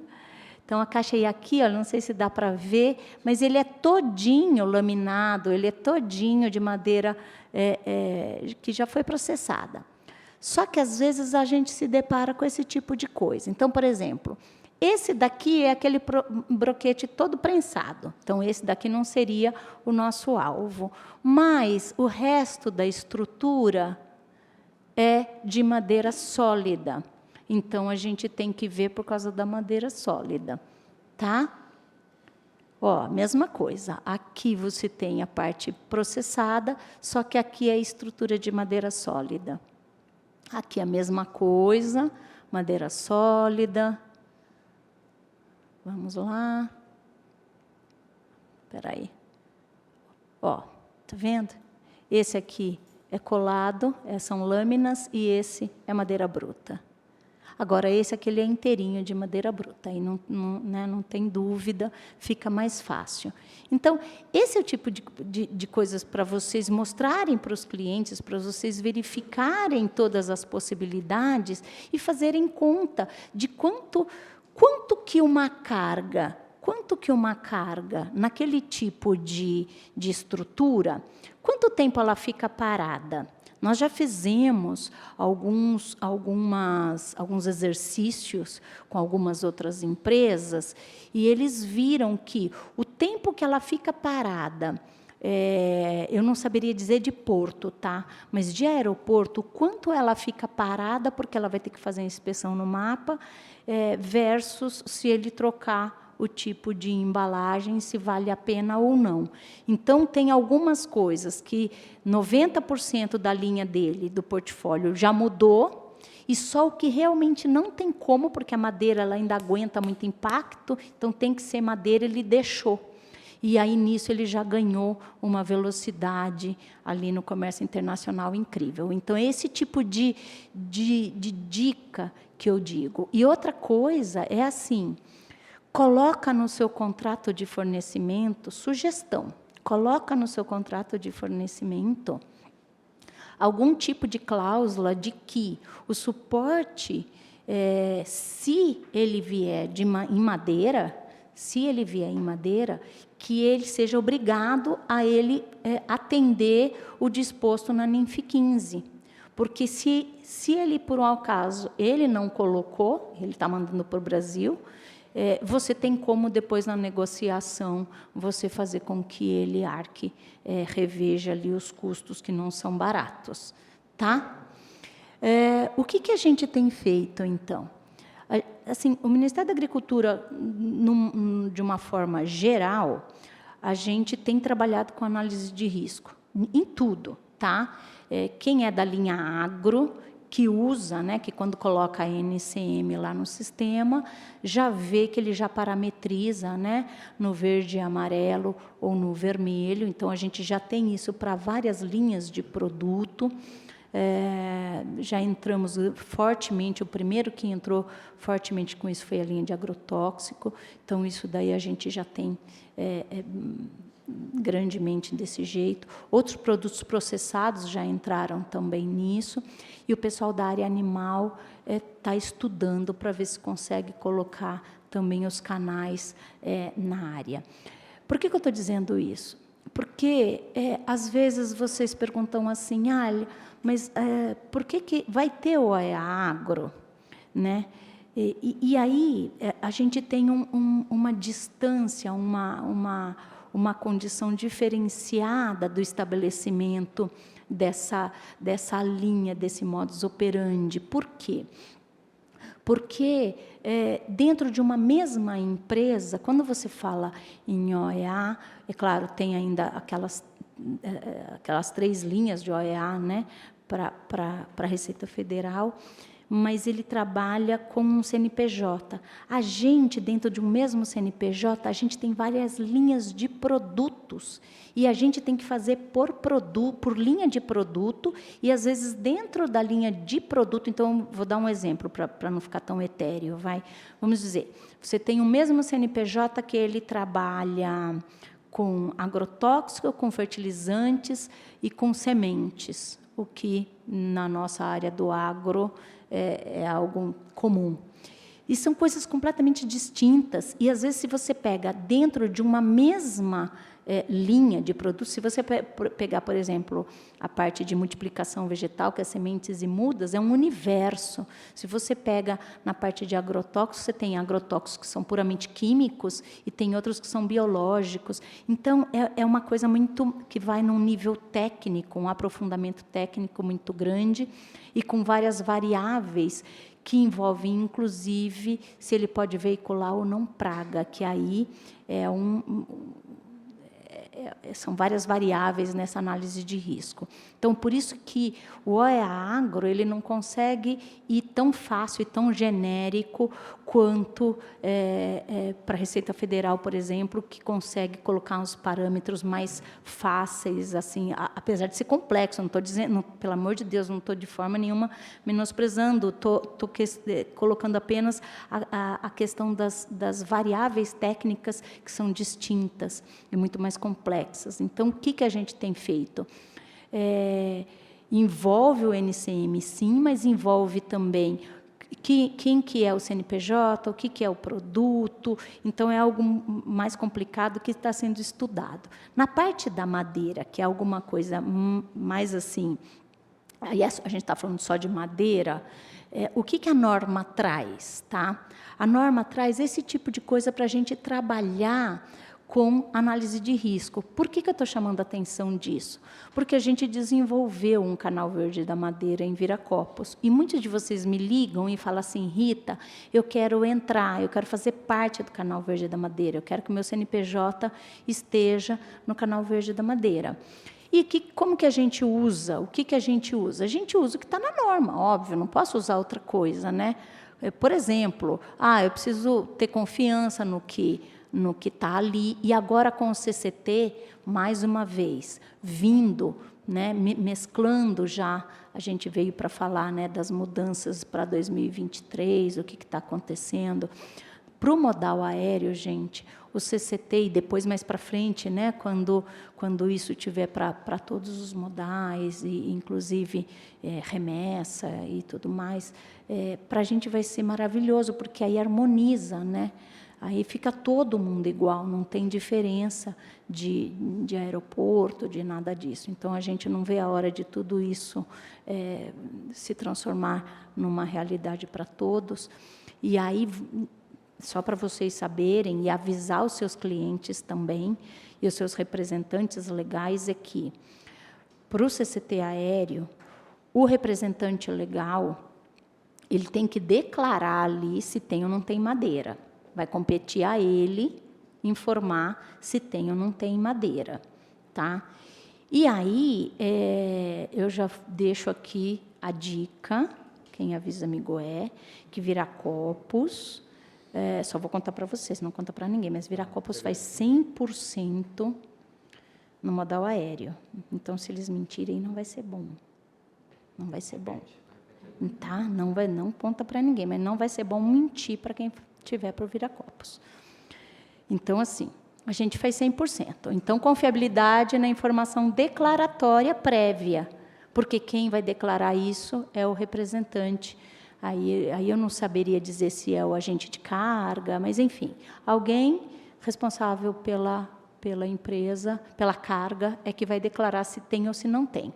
Speaker 5: Então, a caixa aí aqui, ó, não sei se dá para ver, mas ele é todinho laminado, ele é todinho de madeira que já foi processada. Só que, às vezes, a gente se depara com esse tipo de coisa. Então, por exemplo, esse daqui é aquele broquete todo prensado. Então, esse daqui não seria o nosso alvo. Mas o resto da estrutura é de madeira sólida. Então, a gente tem que ver por causa da madeira sólida, tá? Ó, mesma coisa. Aqui você tem a parte processada, só que aqui é a estrutura de madeira sólida. Aqui a mesma coisa, madeira sólida. Vamos lá. Espera aí. Ó, tá vendo? Esse aqui é colado, são lâminas, e esse é madeira bruta. Agora, esse aqui ele é inteirinho de madeira bruta, aí não tem dúvida, fica mais fácil. Então, esse é o tipo de coisas para vocês mostrarem para os clientes, para vocês verificarem todas as possibilidades e fazerem conta de quanto que uma carga, naquele tipo de estrutura, quanto tempo ela fica parada? Nós já fizemos alguns exercícios com algumas outras empresas e eles viram que o tempo que ela fica parada eu não saberia dizer de porto, tá? Mas de aeroporto, quanto ela fica parada, porque ela vai ter que fazer a inspeção no mapa, versus se ele trocar o tipo de embalagem, se vale a pena ou não. Então, tem algumas coisas que 90% da linha dele, do portfólio, já mudou, e só o que realmente não tem como, porque a madeira ela ainda aguenta muito impacto, então tem que ser madeira, ele deixou. E aí, nisso, ele já ganhou uma velocidade ali no comércio internacional incrível. Então, esse tipo de dica que eu digo. E outra coisa é assim, coloca no seu contrato de fornecimento, sugestão, coloca no seu contrato de fornecimento algum tipo de cláusula de que o suporte, se ele vier em madeira, que ele seja obrigado a ele atender o disposto na NINF 15. Porque se ele, por um acaso, ele não colocou, ele está mandando para o Brasil, você tem como, depois, na negociação, você fazer com que ele arque, reveja ali os custos que não são baratos. Tá? O que a gente tem feito, então? Assim, o Ministério da Agricultura, de uma forma geral, a gente tem trabalhado com análise de risco, em tudo. Tá? Quem é da linha agro, que usa, né, que quando coloca a NCM lá no sistema, já vê que ele já parametriza, né, no verde e amarelo ou no vermelho. Então, a gente já tem isso para várias linhas de produto. Já entramos fortemente, o primeiro que entrou fortemente com isso foi a linha de agrotóxico. Então, isso daí a gente já tem grandemente desse jeito. Outros produtos processados já entraram também nisso, e o pessoal da área animal está estudando para ver se consegue colocar também os canais na área. Por que eu estou dizendo isso? Porque, às vezes, vocês perguntam assim, mas por que vai ter o OEA Agro? Né? E aí, a gente tem uma distância, uma condição diferenciada do estabelecimento dessa linha, desse modus operandi. Por quê? Porque, dentro de uma mesma empresa, quando você fala em OEA, é claro, tem ainda aquelas 3 linhas de OEA, né, para a Receita Federal, mas ele trabalha com um CNPJ. A gente, dentro de um mesmo CNPJ, a gente tem várias linhas de produtos, e a gente tem que fazer por linha de produto, e às vezes dentro da linha de produto, então vou dar um exemplo para não ficar tão etéreo, vamos dizer, você tem o mesmo CNPJ que ele trabalha com agrotóxico, com fertilizantes e com sementes, o que na nossa área do agro é algo comum. E são coisas completamente distintas. E, às vezes, se você pega dentro de uma mesma linha de produtos, se você pegar, por exemplo, a parte de multiplicação vegetal, que é sementes e mudas, é um universo. Se você pega na parte de agrotóxicos, você tem agrotóxicos que são puramente químicos e tem outros que são biológicos. Então, é uma coisa muito que vai num nível técnico, um aprofundamento técnico muito grande e com várias variáveis que envolvem, inclusive, se ele pode veicular ou não praga, que aí são várias variáveis nessa análise de risco. Então, por isso que o OEA Agro ele não consegue ir tão fácil e tão genérico quanto para a Receita Federal, por exemplo, que consegue colocar uns parâmetros mais fáceis, assim, apesar de ser complexo. Não estou dizendo, pelo amor de Deus, não estou de forma nenhuma menosprezando, estou colocando apenas a questão das variáveis técnicas que são distintas e muito mais complexas. Então, o que a gente tem feito? Envolve o NCM, sim, mas envolve também quem que é o CNPJ, o que é o produto. Então, é algo mais complicado que está sendo estudado. Na parte da madeira, que é alguma coisa mais assim, aí a gente está falando só de madeira, o que a norma traz? Tá? A norma traz esse tipo de coisa para a gente trabalhar com análise de risco. Por que eu estou chamando a atenção disso? Porque a gente desenvolveu um canal verde da madeira em Viracopos. E muitos de vocês me ligam e falam assim, Rita, eu quero entrar, eu quero fazer parte do canal verde da madeira, eu quero que o meu CNPJ esteja no canal verde da madeira. E como que a gente usa? O que a gente usa? A gente usa o que está na norma, óbvio, não posso usar outra coisa, né? Por exemplo, eu preciso ter confiança no que está ali, e agora com o CCT, mais uma vez, vindo, né, mesclando já, a gente veio para falar, né, das mudanças para 2023, o que está acontecendo. Para o modal aéreo, gente, o CCT, e depois mais para frente, né, quando isso tiver para todos os modais, e inclusive remessa e tudo mais, para a gente vai ser maravilhoso, porque aí harmoniza, né? Aí fica todo mundo igual, não tem diferença de aeroporto, de nada disso. Então, a gente não vê a hora de tudo isso se transformar numa realidade para todos. E aí, só para vocês saberem e avisar os seus clientes também, e os seus representantes legais, é que, para o CCT aéreo, o representante legal, ele tem que declarar ali se tem ou não tem madeira. Vai competir a ele informar se tem ou não tem madeira, tá? E aí, eu já deixo aqui a dica, quem avisa amigo que Viracopos, só vou contar para vocês, não conta para ninguém, mas Viracopos faz 100% no modal aéreo. Então, se eles mentirem, não vai ser bom. Não vai ser bom. Tá? Não conta para ninguém, mas não vai ser bom mentir para quem tiver para o Viracopos. Então, assim, a gente faz 100%. Então, confiabilidade na informação declaratória prévia, porque quem vai declarar isso é o representante. Aí eu não saberia dizer se é o agente de carga, mas, enfim, alguém responsável pela empresa, pela carga, é que vai declarar se tem ou se não tem.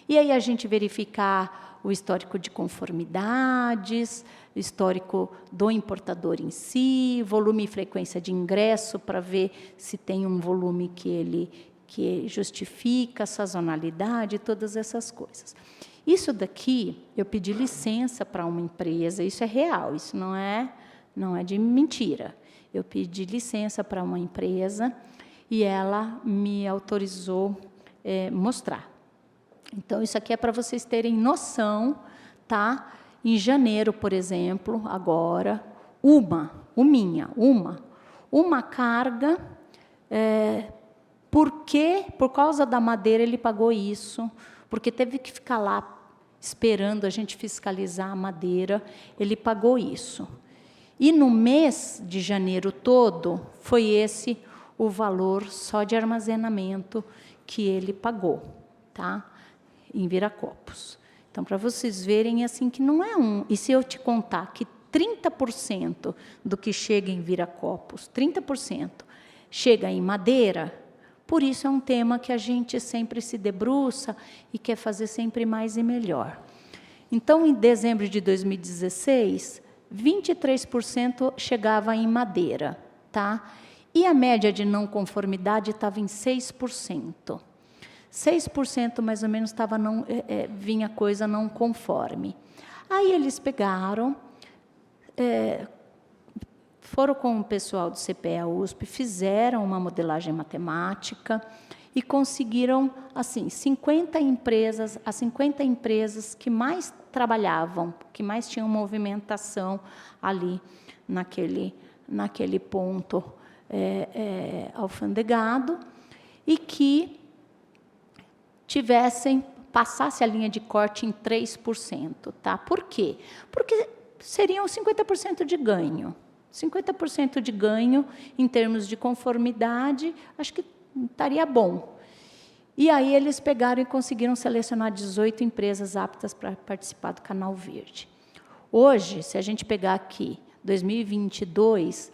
Speaker 5: E aí a gente verificar o histórico de conformidades, histórico do importador em si, volume e frequência de ingresso, para ver se tem um volume que justifica, sazonalidade, todas essas coisas. Isso daqui, eu pedi licença para uma empresa, isso é real, isso não é de mentira. Eu pedi licença para uma empresa e ela me autorizou mostrar. Então, isso aqui é para vocês terem noção, tá? Em janeiro, por exemplo, agora, uma carga, por causa da madeira ele pagou isso, porque teve que ficar lá esperando a gente fiscalizar a madeira, ele pagou isso. E no mês de janeiro todo, foi esse o valor só de armazenamento que ele pagou, tá? Em Viracopos. Então, para vocês verem, assim, que não é e se eu te contar que 30% do que chega em Viracopos, 30% chega em madeira, por isso é um tema que a gente sempre se debruça e quer fazer sempre mais e melhor. Então, em dezembro de 2016, 23% chegava em madeira, tá? E a média de não conformidade estava em 6%. 6% mais ou menos vinha coisa não conforme. Aí eles pegaram, foram com o pessoal do CPEA USP, fizeram uma modelagem matemática e conseguiram, assim, 50 empresas que mais trabalhavam, que mais tinham movimentação ali naquele ponto alfandegado, e que passasse a linha de corte em 3%. Tá? Por quê? Porque seriam 50% de ganho. 50% de ganho em termos de conformidade, acho que estaria bom. E aí eles pegaram e conseguiram selecionar 18 empresas aptas para participar do Canal Verde. Hoje, se a gente pegar aqui, 2022,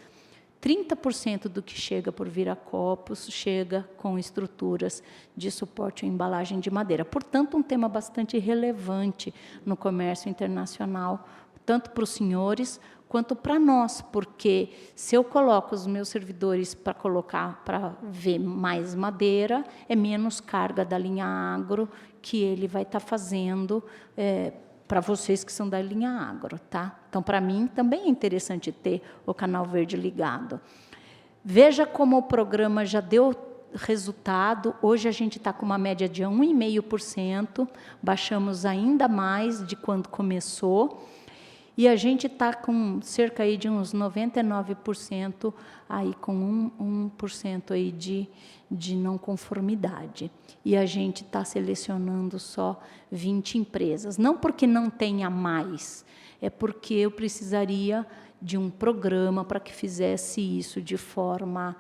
Speaker 5: 30% do que chega por Viracopos chega com estruturas de suporte à embalagem de madeira. Portanto, um tema bastante relevante no comércio internacional, tanto para os senhores quanto para nós, porque se eu coloco os meus servidores para colocar, para ver mais madeira, é menos carga da linha agro que ele vai estar fazendo para vocês que são da linha agro, tá? Então, para mim, também é interessante ter o canal verde ligado. Veja como o programa já deu resultado. Hoje a gente está com uma média de 1,5%, baixamos ainda mais de quando começou, e a gente está com cerca aí de uns 99%, aí com 1% aí de não conformidade. E a gente está selecionando só 20 empresas. Não porque não tenha mais, é porque eu precisaria de um programa para que fizesse isso de forma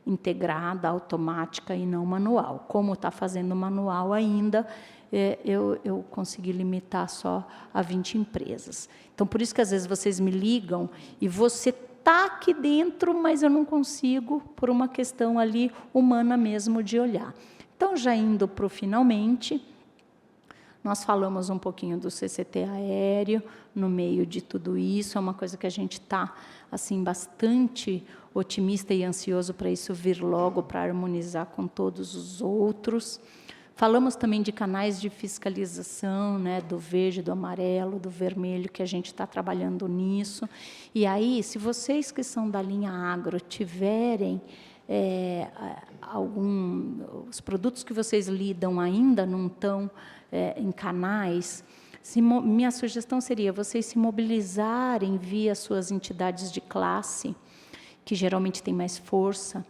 Speaker 5: integrada, automática e não manual. Como está fazendo manual ainda, eu consegui limitar só a 20 empresas. Então, por isso que às vezes vocês me ligam e você está aqui dentro, mas eu não consigo, por uma questão ali humana mesmo de olhar. Então, já indo para o finalmente, nós falamos um pouquinho do CCT aéreo no meio de tudo isso, é uma coisa que a gente está assim, bastante otimista e ansioso para isso vir logo, para harmonizar com todos os outros. Falamos também de canais de fiscalização, né, do verde, do amarelo, do vermelho, que a gente está trabalhando nisso. E aí, se vocês que são da linha agro tiverem os produtos que vocês lidam ainda não estão em canais, minha sugestão seria vocês se mobilizarem via suas entidades de classe, que geralmente têm mais força.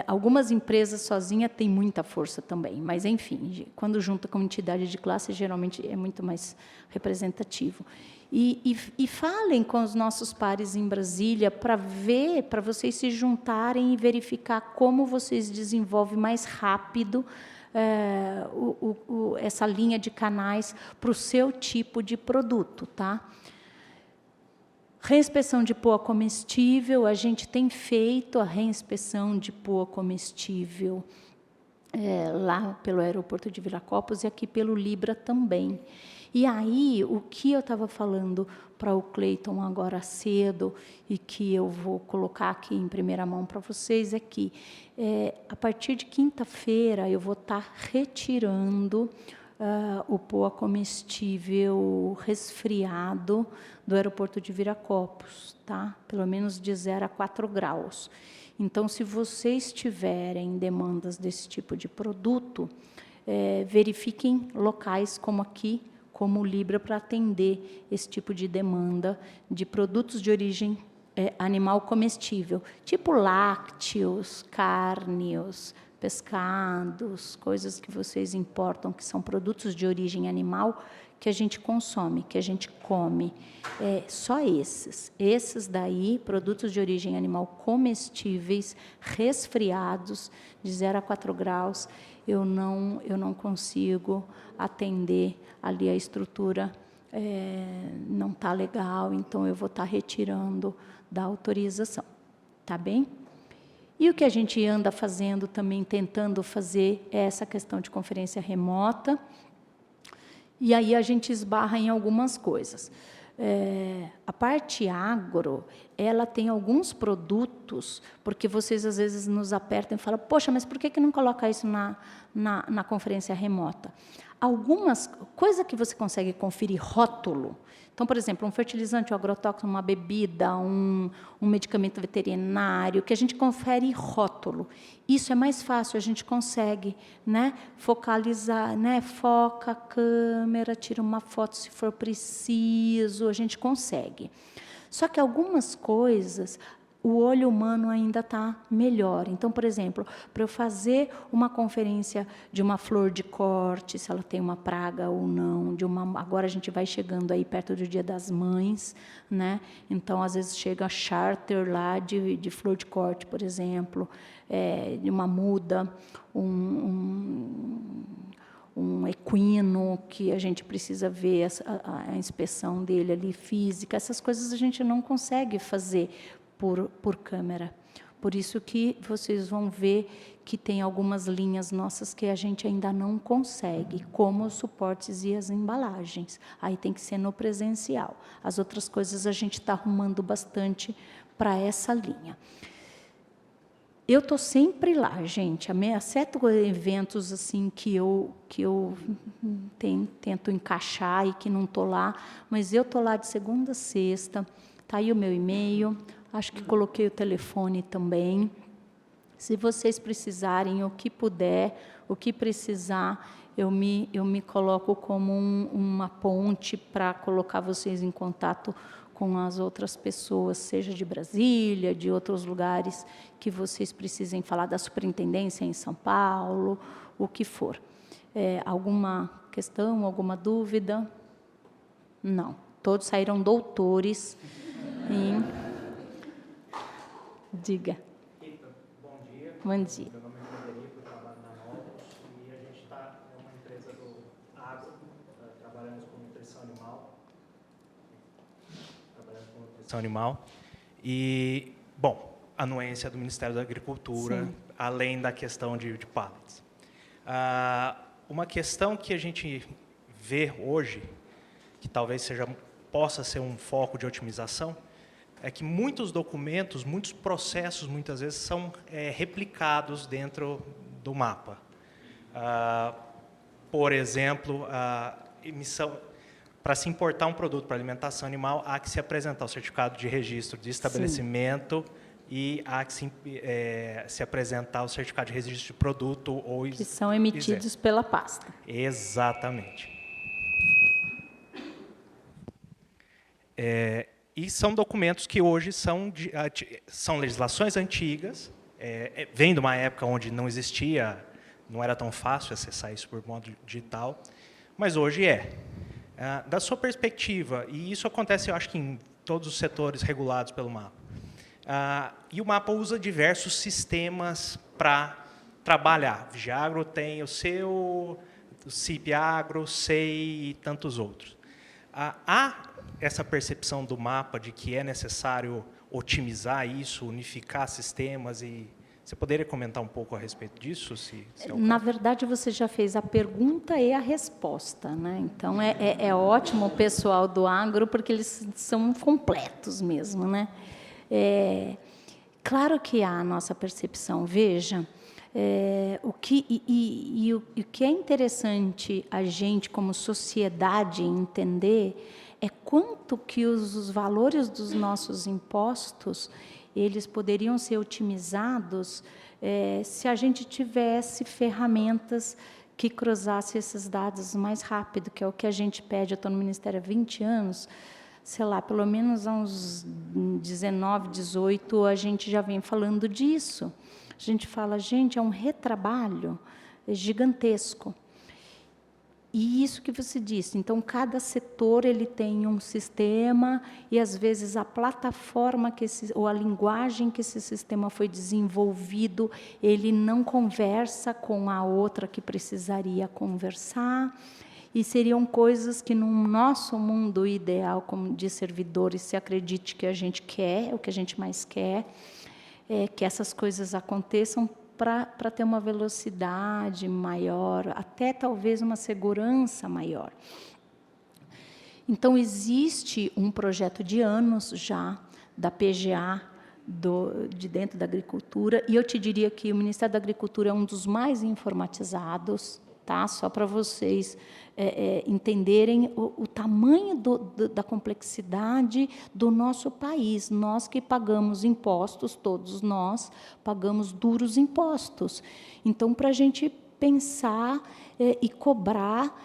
Speaker 5: Algumas empresas sozinhas têm muita força também, mas, enfim, quando junta com entidade de classe, geralmente é muito mais representativo. E falem com os nossos pares em Brasília para vocês se juntarem e verificar como vocês desenvolvem mais rápido essa linha de canais para o seu tipo de produto, tá? Reinspeção de poa comestível, a gente tem feito a reinspeção de poa comestível lá pelo aeroporto de Viracopos e aqui pelo Libra também. E aí, o que eu estava falando para o Cleiton agora cedo, e que eu vou colocar aqui em primeira mão para vocês, é que, a partir de quinta-feira, eu vou estar retirando o poa comestível resfriado do aeroporto de Viracopos, tá? Pelo menos de 0 a 4 graus. Então, se vocês tiverem demandas desse tipo de produto, verifiquem locais como aqui, como o Libra, para atender esse tipo de demanda de produtos de origem animal comestível, tipo lácteos, carnes, pescados, coisas que vocês importam, que são produtos de origem animal, que a gente consome, que a gente come. Só esses. Esses daí, produtos de origem animal comestíveis, resfriados, de 0 a 4 graus, eu não consigo atender ali a estrutura, não está legal, então eu vou estar retirando da autorização. Tá bem? E o que a gente anda fazendo também, tentando fazer, é essa questão de conferência remota. E aí a gente esbarra em algumas coisas. A parte agro, ela tem alguns produtos, porque vocês às vezes nos apertam e falam, poxa, mas por que não coloca isso na conferência remota? Algumas coisas que você consegue conferir rótulo. Então, por exemplo, um fertilizante, um agrotóxico, uma bebida, um medicamento veterinário, que a gente confere rótulo. Isso é mais fácil, a gente consegue, né, focalizar, né, foca a câmera, tira uma foto se for preciso, a gente consegue. Só que algumas coisas, o olho humano ainda está melhor. Então, por exemplo, para eu fazer uma conferência de uma flor de corte, se ela tem uma praga ou não, agora a gente vai chegando aí perto do Dia das Mães, né? Então, às vezes chega charter lá de flor de corte, por exemplo, de uma muda, um equino, que a gente precisa ver a inspeção dele ali física. Essas coisas a gente não consegue fazer por câmera, Por isso que vocês vão ver que tem algumas linhas nossas que a gente ainda não consegue, como os suportes e as embalagens. Aí tem que ser no presencial. As outras coisas a gente está arrumando bastante para essa linha. Eu estou sempre lá, gente, exceto eventos assim que eu tento encaixar e que não estou lá, mas eu estou lá de segunda a sexta, está aí o meu e-mail, acho que coloquei o telefone também. Se vocês precisarem, o que puder, o que precisar, eu me coloco como uma ponte para colocar vocês em contato com as outras pessoas, seja de Brasília, de outros lugares que vocês precisem falar, da superintendência em São Paulo, o que for. Alguma questão, alguma dúvida? Não. Todos saíram doutores em... Diga.
Speaker 6: Bom dia.
Speaker 5: Bom dia.
Speaker 6: Meu nome é Frederico, eu trabalho na Novos e a gente é uma empresa do agro, trabalhamos com nutrição animal. E, bom, anuência do Ministério da Agricultura, sim, além da questão de pallets. Uma questão que a gente vê hoje, que talvez possa ser um foco de otimização, é que muitos documentos, muitos processos, muitas vezes, são replicados dentro do mapa. Por exemplo, para se importar um produto para alimentação animal, há que se apresentar o certificado de registro de estabelecimento, sim, e há que se apresentar o certificado de registro de produto. Que
Speaker 5: são emitidos pela pasta.
Speaker 6: Exatamente. E são documentos que hoje são legislações antigas, vem de uma época onde não existia, não era tão fácil acessar isso por modo digital, mas hoje é. Da sua perspectiva, e isso acontece, eu acho que em todos os setores regulados pelo MAPA, e o MAPA usa diversos sistemas para trabalhar. Vigiagro tem o seu, o CIP Agro, SEI e tantos outros. Há essa percepção do MAPA de que é necessário otimizar isso, unificar sistemas e... Você poderia comentar um pouco a respeito disso?
Speaker 5: Na verdade, você já fez a pergunta e a resposta, né? Então, é ótimo o pessoal do agro, porque eles são completos mesmo, né? Claro que há a nossa percepção. Veja, o que é interessante a gente, como sociedade, entender é quanto que os valores dos nossos impostos eles poderiam ser otimizados se a gente tivesse ferramentas que cruzassem esses dados mais rápido, que é o que a gente pede. Eu estou no Ministério há 20 anos, sei lá, pelo menos há uns 19, 18, a gente já vem falando disso. A gente fala, gente, é um retrabalho gigantesco. E isso que você disse, então, cada setor ele tem um sistema e, às vezes, a plataforma ou a linguagem que esse sistema foi desenvolvido, ele não conversa com a outra que precisaria conversar, e seriam coisas que, no nosso mundo ideal, como de servidores, se acredite que a gente quer, o que a gente mais quer, é que essas coisas aconteçam para ter uma velocidade maior, até talvez uma segurança maior. Então, existe um projeto de anos já, da PGA, de dentro da agricultura, e eu te diria que o Ministério da Agricultura é um dos mais informatizados, tá? Só para vocês entenderem o tamanho da complexidade do nosso país. Nós que pagamos impostos, todos nós pagamos duros impostos. Então, para a gente pensar e cobrar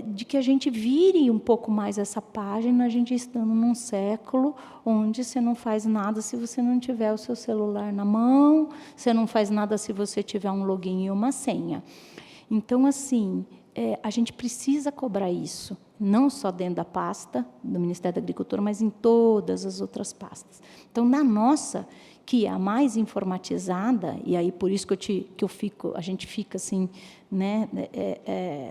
Speaker 5: de que a gente vire um pouco mais essa página, a gente estando num século onde você não faz nada se você não tiver o seu celular na mão, você não faz nada se você tiver um login e uma senha. Então, assim, a gente precisa cobrar isso, não só dentro da pasta do Ministério da Agricultura, mas em todas as outras pastas. Então, na nossa, que é a mais informatizada, e aí por isso que a gente fica assim, né,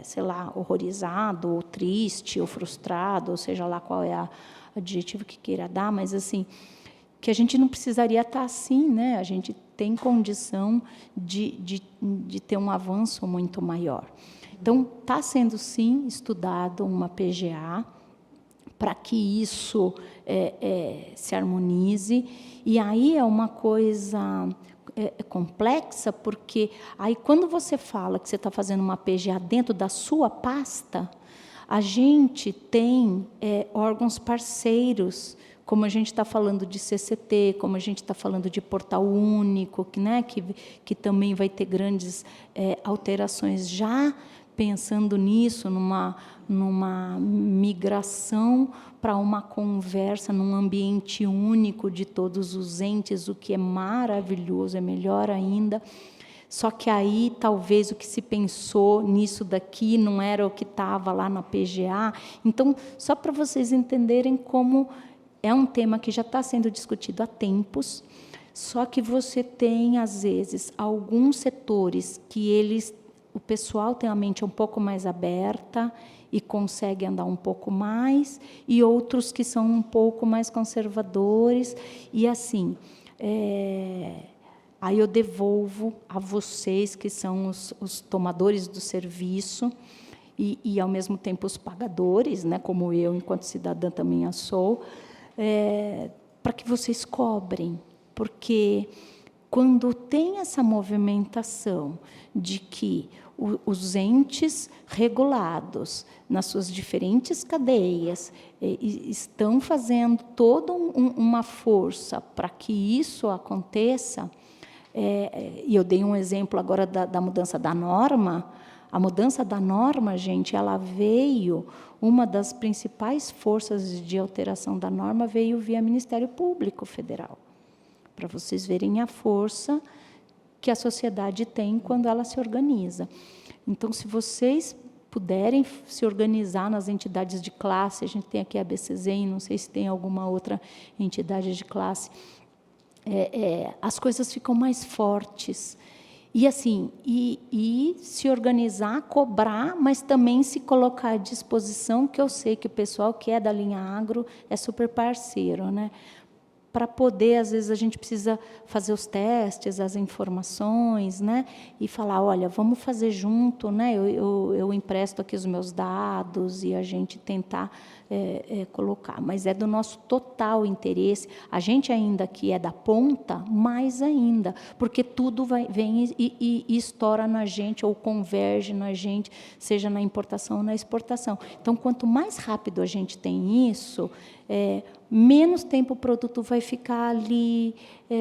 Speaker 5: sei lá, horrorizado, ou triste, ou frustrado, ou seja lá qual é o adjetivo que queira dar, mas assim, que a gente não precisaria estar assim, né? A gente tem condição de ter um avanço muito maior. Então, está sendo, sim, estudado uma PGA para que isso se harmonize. E aí é uma coisa complexa, porque aí quando você fala que você está fazendo uma PGA dentro da sua pasta, a gente tem órgãos parceiros, como a gente está falando de CCT, como a gente está falando de portal único, que também vai ter grandes alterações, já pensando nisso, numa migração para uma conversa num ambiente único de todos os entes, o que é maravilhoso, é melhor ainda. Só que aí, talvez, o que se pensou nisso daqui não era o que estava lá na PGA. Então, só para vocês entenderem como é um tema que já está sendo discutido há tempos, só que você tem, às vezes, alguns setores que o pessoal tem a mente um pouco mais aberta e consegue andar um pouco mais, e outros que são um pouco mais conservadores. E, assim, aí eu devolvo a vocês, que são os tomadores do serviço, e, ao mesmo tempo, os pagadores, né, como eu, enquanto cidadã, também a sou, para que vocês cobrem, porque quando tem essa movimentação de que os entes regulados nas suas diferentes cadeias estão fazendo toda uma força para que isso aconteça, e eu dei um exemplo agora da mudança da norma. A mudança da norma, gente, ela veio, uma das principais forças de alteração da norma veio via Ministério Público Federal, para vocês verem a força que a sociedade tem quando ela se organiza. Então, se vocês puderem se organizar nas entidades de classe, a gente tem aqui a BCZEM, não sei se tem alguma outra entidade de classe, as coisas ficam mais fortes. E, assim, e se organizar, cobrar, mas também se colocar à disposição, que eu sei que o pessoal que é da linha agro é super parceiro, né? Para poder, às vezes, a gente precisa fazer os testes, as informações, né? E falar, olha, vamos fazer junto, né? Eu empresto aqui os meus dados e a gente tentar colocar. Mas é do nosso total interesse. A gente ainda que é da ponta, mais ainda, porque tudo vem e estoura na gente ou converge na gente, seja na importação ou na exportação. Então, quanto mais rápido a gente tem isso, menos tempo o produto vai ficar ali,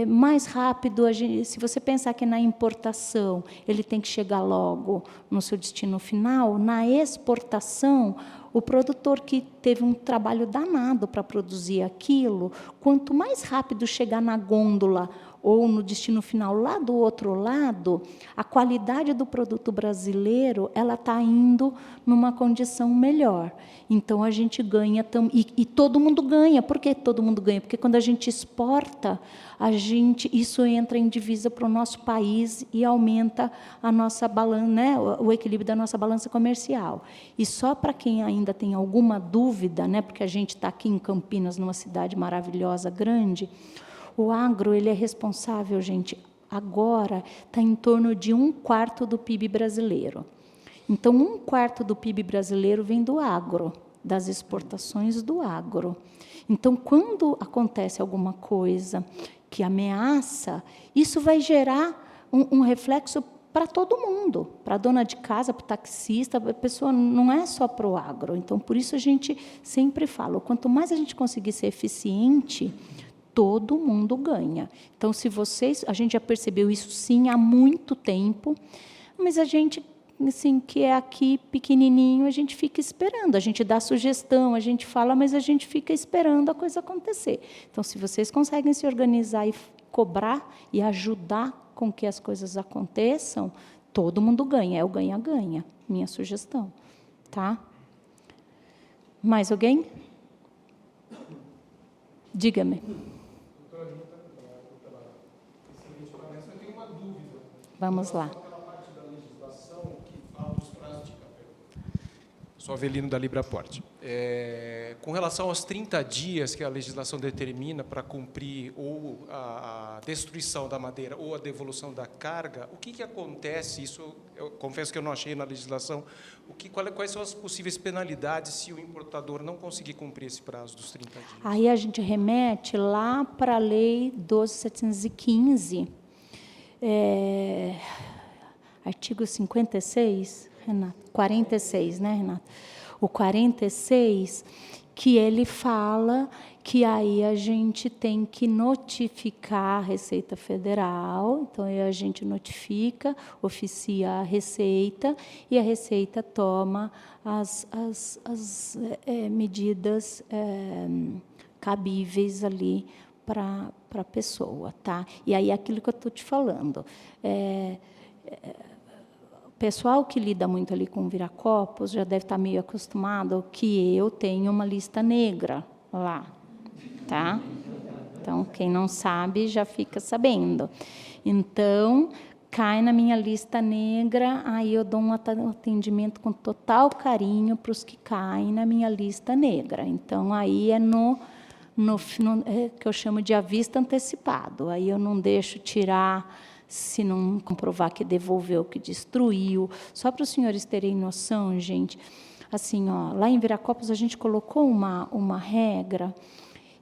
Speaker 5: mais rápido. Se você pensar que na importação ele tem que chegar logo no seu destino final, na exportação, o produtor que teve um trabalho danado para produzir aquilo, quanto mais rápido chegar na gôndola ou no destino final lá do outro lado, a qualidade do produto brasileiro ela está indo numa condição melhor. Então, a gente ganha, e todo mundo ganha. Por que todo mundo ganha? Porque quando a gente exporta, isso entra em divisa para o nosso país e aumenta a nossa balança, né, o equilíbrio da nossa balança comercial. E só para quem ainda tem alguma dúvida, né, porque a gente está aqui em Campinas, numa cidade maravilhosa, grande, o agro ele é responsável, gente, agora está em torno de 1/4 do PIB brasileiro. Então, 1/4 do PIB brasileiro vem do agro, das exportações do agro. Então, quando acontece alguma coisa que ameaça, isso vai gerar um reflexo para todo mundo, para a dona de casa, para o taxista, a pessoa não é só para o agro. Então, por isso a gente sempre fala, quanto mais a gente conseguir ser eficiente, todo mundo ganha. Então, a gente já percebeu isso, sim, há muito tempo, mas a gente, assim, que é aqui pequenininho, a gente fica esperando, a gente dá sugestão, a gente fala, mas a gente fica esperando a coisa acontecer. Então, se vocês conseguem se organizar e cobrar e ajudar com que as coisas aconteçam, todo mundo ganha, é o ganha-ganha, minha sugestão. Tá? Mais alguém? Diga-me. Vamos lá.
Speaker 7: Sou Avelino da Libraport. Com relação aos 30 dias que a legislação determina para cumprir ou a destruição da madeira ou a devolução da carga, o que acontece? Isso, eu confesso que eu não achei na legislação. Quais são as possíveis penalidades se o importador não conseguir cumprir esse prazo dos 30 dias?
Speaker 5: Aí a gente remete lá para a Lei 12.715, artigo 56, Renato, 46, né, Renato? O 46, que ele fala que aí a gente tem que notificar a Receita Federal, então aí a gente notifica, oficia a Receita, e a Receita toma as medidas cabíveis ali para a pessoa, tá? E aí aquilo que eu estou te falando, o pessoal que lida muito ali com Viracopos já deve estar meio acostumado que eu tenho uma lista negra lá, tá? Então, quem não sabe já fica sabendo. Então, cai na minha lista negra, aí eu dou um atendimento com total carinho para os que caem na minha lista negra. Então, aí é que eu chamo de avista antecipado. Aí eu não deixo tirar se não comprovar que devolveu, que destruiu. Só para os senhores terem noção, gente, assim, ó, lá em Viracopos a gente colocou uma regra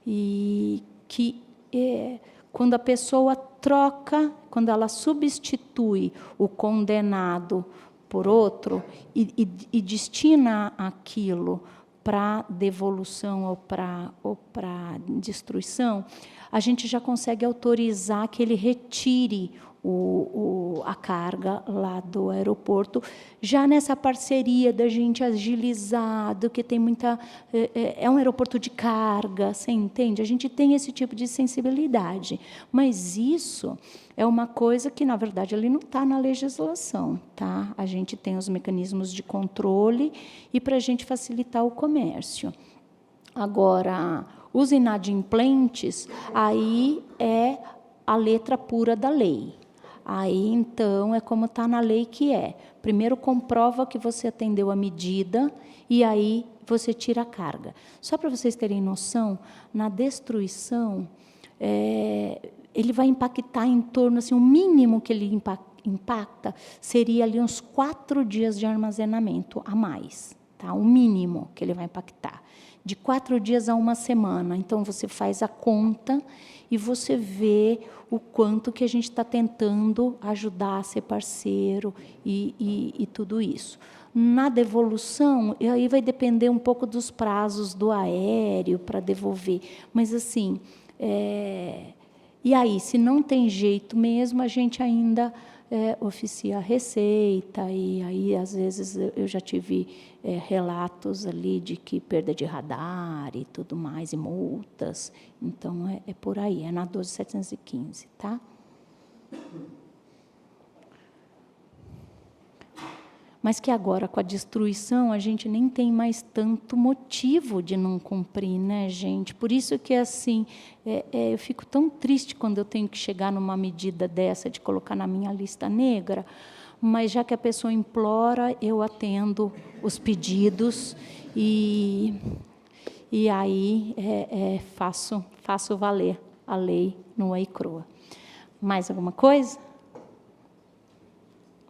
Speaker 5: e que quando a pessoa troca, quando ela substitui o condenado por outro e destina aquilo para devolução ou para destruição, a gente já consegue autorizar que ele retire a carga lá do aeroporto, já nessa parceria da gente agilizado, que tem muita... É um aeroporto de carga, você entende? A gente tem esse tipo de sensibilidade, mas isso é uma coisa que, na verdade, ali não está na legislação, tá? A gente tem os mecanismos de controle e para a gente facilitar o comércio. Agora, os inadimplentes, aí é a letra pura da lei. Aí, então, é como está na lei que é. Primeiro, comprova que você atendeu a medida e aí você tira a carga. Só para vocês terem noção, na destruição, ele vai impactar em torno, assim, o mínimo que ele impacta seria ali uns 4 dias de armazenamento a mais, tá? O mínimo que ele vai impactar. De 4 dias a 1 semana. Então, você faz a conta e você vê o quanto que a gente está tentando ajudar a ser parceiro e tudo isso. Na devolução, aí vai depender um pouco dos prazos do aéreo para devolver. Mas, assim, e aí, se não tem jeito mesmo, a gente ainda oficia a Receita, e aí, às vezes, eu já tive relatos ali de que perda de radar e tudo mais, e multas. Então, é por aí, é na 12.715, tá? Mas que agora, com a destruição, a gente nem tem mais tanto motivo de não cumprir, né, gente? Por isso que, assim, eu fico tão triste quando eu tenho que chegar numa medida dessa, de colocar na minha lista negra, mas já que a pessoa implora, eu atendo os pedidos e aí faço valer a lei nua e crua. Mais alguma coisa?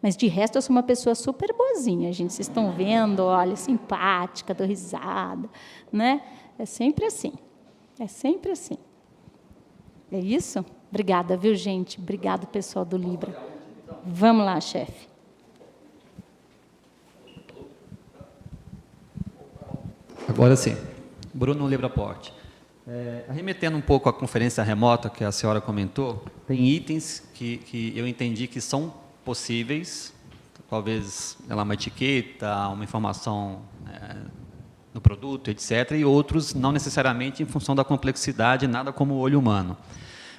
Speaker 5: Mas, de resto, eu sou uma pessoa super boazinha, gente. Vocês estão vendo, olha, simpática, dou risada, né? É sempre assim. É sempre assim. É isso? Obrigada, viu, gente? Obrigado, pessoal do Libra. Vamos lá, chefe.
Speaker 4: Agora sim. Bruno Libraporte. Arremetendo um pouco à conferência remota que a senhora comentou, tem itens que eu entendi que são possíveis, talvez uma etiqueta, uma informação no produto, etc., e outros não necessariamente em função da complexidade, nada como o olho humano.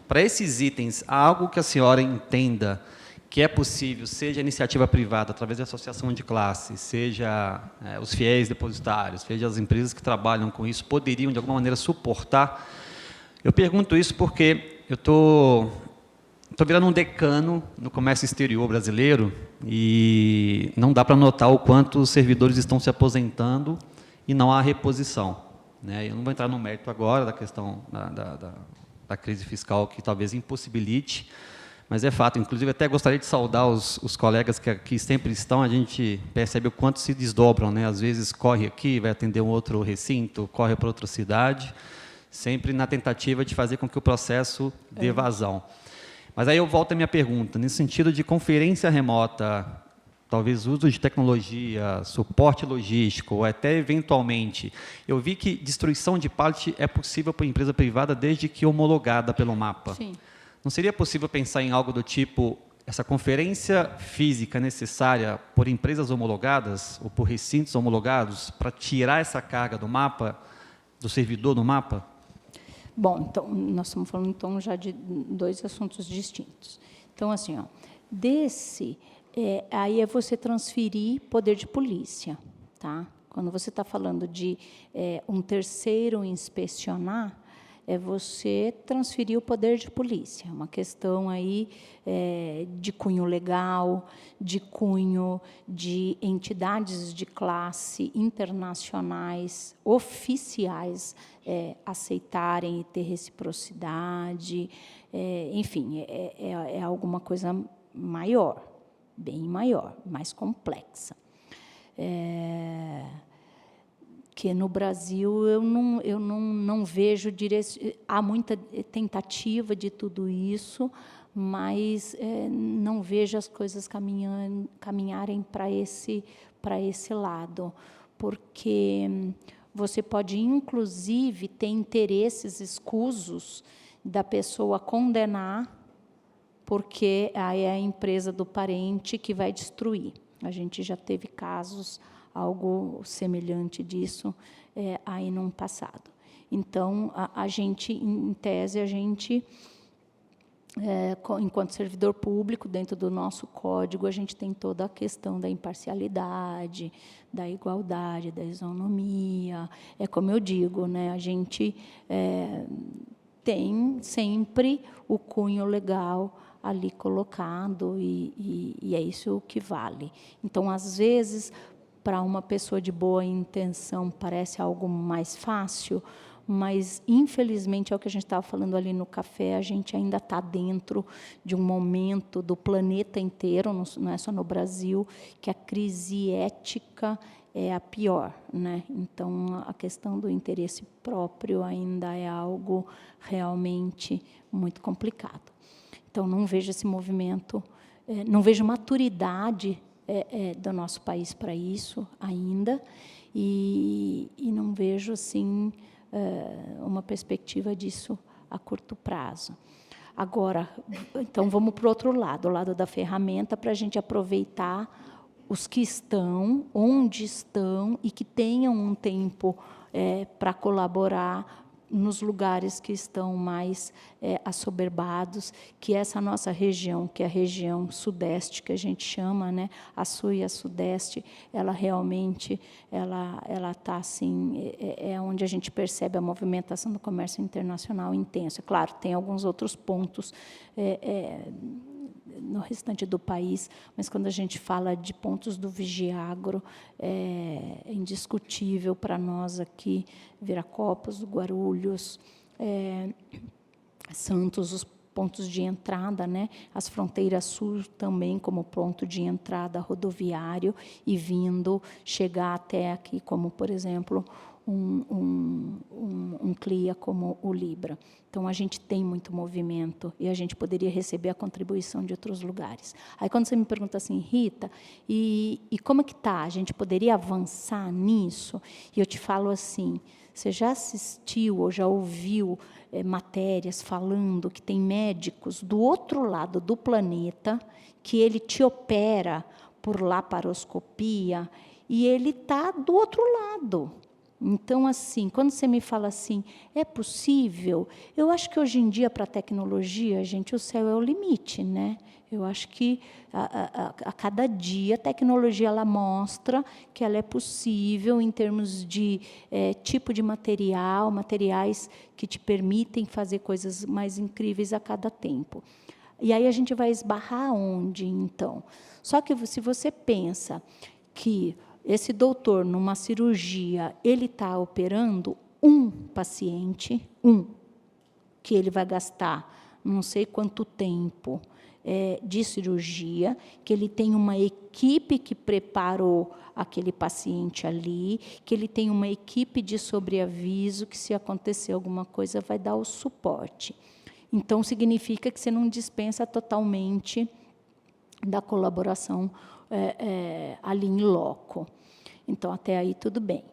Speaker 4: Para esses itens, há algo que a senhora entenda que é possível, seja a iniciativa privada, através da associação de classe, seja os fiéis depositários, seja as empresas que trabalham com isso, poderiam, de alguma maneira, suportar? Eu pergunto isso porque eu estou virando um decano no comércio exterior brasileiro e não dá para notar o quanto os servidores estão se aposentando e não há reposição, né? Eu não vou entrar no mérito agora da questão da crise fiscal, que talvez impossibilite, mas é fato. Inclusive, até gostaria de saudar os colegas que aqui sempre estão. A gente percebe o quanto se desdobram, né? Às vezes corre aqui, vai atender um outro recinto, corre para outra cidade, sempre na tentativa de fazer com que o processo dê vazão. Mas aí eu volto à minha pergunta, nesse sentido de conferência remota, talvez uso de tecnologia, suporte logístico, ou até eventualmente, eu vi que destruição de pallet é possível para a empresa privada desde que homologada pelo mapa.
Speaker 5: Sim.
Speaker 4: Não seria possível pensar em algo do tipo, essa conferência física necessária por empresas homologadas ou por recintos homologados para tirar essa carga do mapa, do servidor do mapa?
Speaker 5: Bom, então, nós estamos falando, então, já de 2 assuntos distintos. Então, assim, aí é você transferir poder de polícia, tá? Quando você está falando de um terceiro inspecionar, é você transferir o poder de polícia. É uma questão aí de cunho legal, de cunho de entidades de classe internacionais, oficiais, aceitarem e ter reciprocidade, enfim, é alguma coisa maior, bem maior, mais complexa. Que no Brasil eu não vejo há muita tentativa de tudo isso, mas não vejo as coisas caminharem para esse lado, porque você pode inclusive ter interesses escusos da pessoa condenar, porque aí é a empresa do parente que vai destruir. A gente já teve casos algo semelhante disso aí no passado. Então, a gente, em tese, enquanto servidor público, dentro do nosso código, a gente tem toda a questão da imparcialidade, da igualdade, da isonomia. É como eu digo, né, a gente tem sempre o cunho legal ali colocado e é isso que vale. Então, às vezes, para uma pessoa de boa intenção, parece algo mais fácil, mas, infelizmente, é o que a gente estava falando ali no café, a gente ainda está dentro de um momento do planeta inteiro, não é só no Brasil, que a crise ética é a pior, né? Então, a questão do interesse próprio ainda é algo realmente muito complicado. Então, não vejo esse movimento, não vejo maturidade do nosso país para isso ainda, e não vejo, assim, uma perspectiva disso a curto prazo. Agora, então, vamos para o outro lado, o lado da ferramenta, para a gente aproveitar os que estão, onde estão, e que tenham um tempo para colaborar nos lugares que estão mais assoberbados, que essa nossa região, que é a região sudeste, que a gente chama, né, a sul e a sudeste, ela realmente ela está assim, onde a gente percebe a movimentação do comércio internacional intenso. É claro, tem alguns outros pontos no restante do país, mas quando a gente fala de pontos do Vigiagro, é indiscutível para nós aqui, Viracopos, Guarulhos, Santos, os pontos de entrada, né? As fronteiras sul também como ponto de entrada rodoviário e vindo chegar até aqui, como, por exemplo, um CLIA como o Libra. Então, a gente tem muito movimento e a gente poderia receber a contribuição de outros lugares. Aí, quando você me pergunta assim, Rita, e como é que está? A gente poderia avançar nisso? E eu te falo assim, você já assistiu ou já ouviu matérias falando que tem médicos do outro lado do planeta que ele te opera por laparoscopia e ele está do outro lado. Então, assim, quando você me fala assim, é possível? Eu acho que hoje em dia, para a tecnologia, gente, o céu é o limite, né? Eu acho que a cada dia a tecnologia ela mostra que ela é possível em termos de tipo de material, materiais que te permitem fazer coisas mais incríveis a cada tempo. E aí a gente vai esbarrar onde, então? Só que se você pensa que esse doutor, numa cirurgia, ele está operando um paciente, que ele vai gastar não sei quanto tempo de cirurgia, que ele tem uma equipe que preparou aquele paciente ali, que ele tem uma equipe de sobreaviso, que se acontecer alguma coisa vai dar o suporte. Então, significa que você não dispensa totalmente da colaboração ali em loco. Então, até aí tudo bem.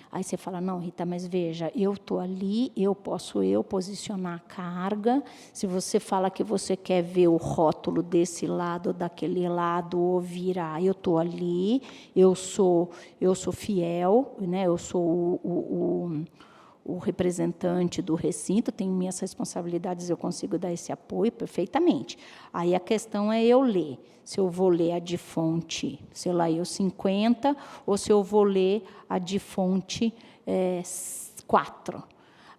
Speaker 5: Aí você fala, não, Rita, mas veja, eu estou ali, eu posso posicionar a carga. Se você fala que você quer ver o rótulo desse lado, daquele lado, ou virar, eu estou ali, eu sou fiel, né? Eu sou o representante do recinto, tenho minhas responsabilidades, eu consigo dar esse apoio perfeitamente. Aí a questão é eu ler. Se eu vou ler a de fonte, sei lá, 50, ou se eu vou ler a de fonte 4.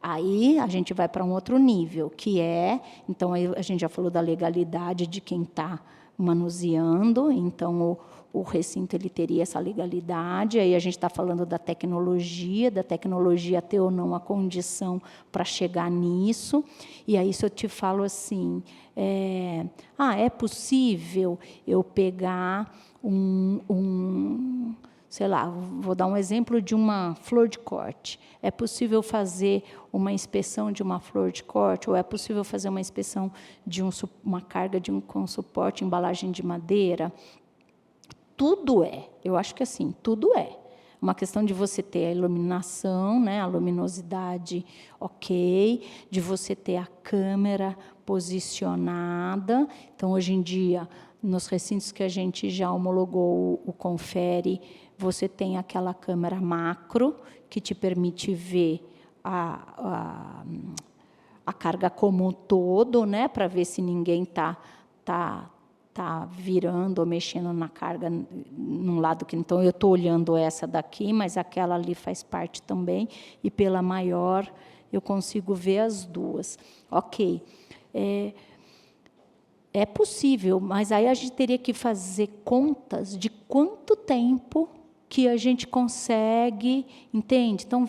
Speaker 5: Aí a gente vai para um outro nível, que então aí a gente já falou da legalidade de quem está manuseando, então o recinto ele teria essa legalidade, aí a gente está falando da tecnologia ter ou não a condição para chegar nisso, e aí se eu te falo assim, é possível eu pegar sei lá, vou dar um exemplo de uma flor de corte. É possível fazer uma inspeção de uma flor de corte, ou é possível fazer uma inspeção de uma carga com suporte, embalagem de madeira? Tudo eu acho que assim, tudo uma questão de você ter a iluminação, né, a luminosidade ok, de você ter a câmera posicionada. Então, hoje em dia, nos recintos que a gente já homologou o Confere, você tem aquela câmera macro, que te permite ver a carga como um todo, né, para ver se ninguém está virando ou mexendo na carga num lado que... Então, eu estou olhando essa daqui, mas aquela ali faz parte também, e pela maior eu consigo ver as duas. Ok. É possível, mas aí a gente teria que fazer contas de quanto tempo que a gente consegue, entende? Então,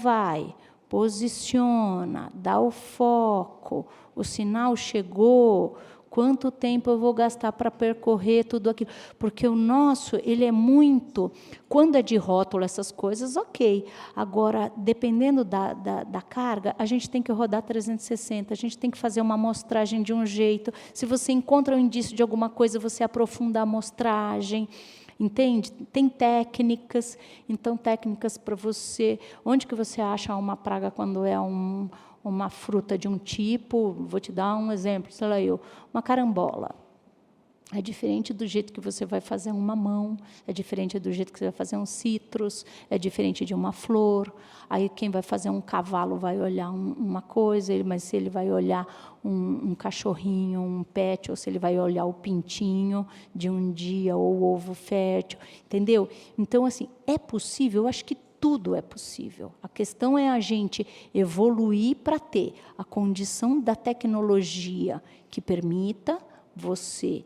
Speaker 5: posiciona, dá o foco, o sinal chegou, quanto tempo eu vou gastar para percorrer tudo aquilo? Porque o nosso, ele é muito... Quando é de rótulo, essas coisas, ok. Agora, dependendo da carga, a gente tem que rodar 360, a gente tem que fazer uma amostragem de um jeito. Se você encontra um indício de alguma coisa, você aprofunda a amostragem. Entende? Tem técnicas. Então, técnicas para você... Onde que você acha uma praga quando é uma fruta de um tipo? Vou te dar um exemplo, sei lá, uma carambola. É diferente do jeito que você vai fazer um mamão, é diferente do jeito que você vai fazer um citros, é diferente de uma flor. Aí quem vai fazer um cavalo vai olhar uma coisa, mas se ele vai olhar um cachorrinho, um pet, ou se ele vai olhar o pintinho de um dia, ou o ovo fértil, entendeu? Então, assim, é possível, eu acho que tudo é possível. A questão é a gente evoluir para ter a condição da tecnologia que permita você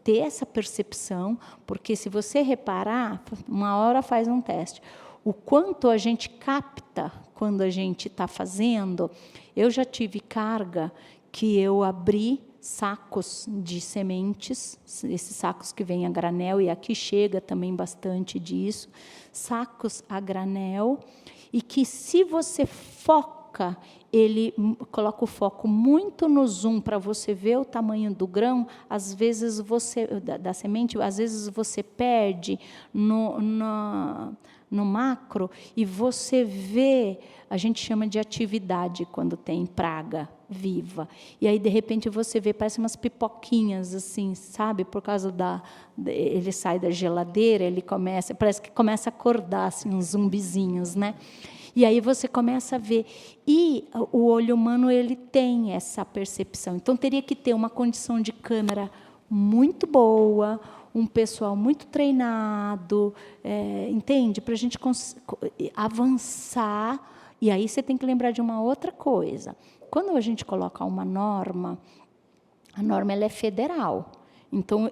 Speaker 5: ter essa percepção, porque se você reparar, uma hora faz um teste, o quanto a gente capta quando a gente está fazendo. Eu já tive carga que eu abri sacos de sementes, esses sacos que vêm a granel, e aqui chega também bastante disso, sacos a granel, e que se você foca, ele coloca o foco muito no zoom para você ver o tamanho do grão, às vezes da semente, às vezes você perde no macro, e você vê, a gente chama de atividade quando tem praga viva, e aí de repente você vê, parece umas pipoquinhas assim, sabe, por causa ele sai da geladeira, parece que começa a acordar assim, uns zumbizinhos, né? E aí você começa a ver. E o olho humano, ele tem essa percepção. Então, teria que ter uma condição de câmera muito boa, um pessoal muito treinado, entende? Para a gente avançar. E aí você tem que lembrar de uma outra coisa. Quando a gente coloca uma norma, a norma ela é federal. Então,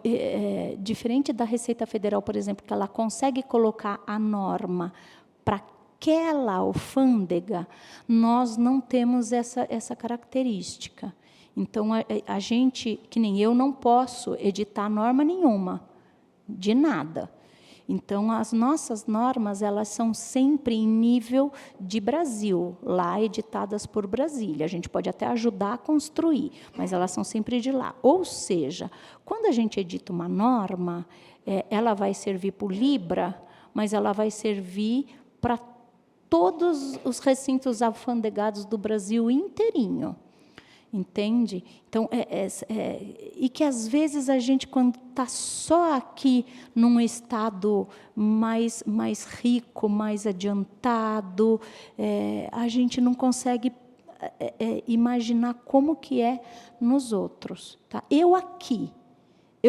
Speaker 5: diferente da Receita Federal, por exemplo, que ela consegue colocar a norma para aquela alfândega, nós não temos essa característica. Então, a gente, que nem eu, não posso editar norma nenhuma, de nada. Então, as nossas normas, elas são sempre em nível de Brasil, lá editadas por Brasília. A gente pode até ajudar a construir, mas elas são sempre de lá. Ou seja, quando a gente edita uma norma, ela vai servir para o Libra, mas ela vai servir para todos os recintos alfandegados do Brasil inteirinho. Entende? Então, e que, às vezes, a gente, quando está só aqui num estado mais rico, mais adiantado, a gente não consegue imaginar como que é nos outros. Tá? Eu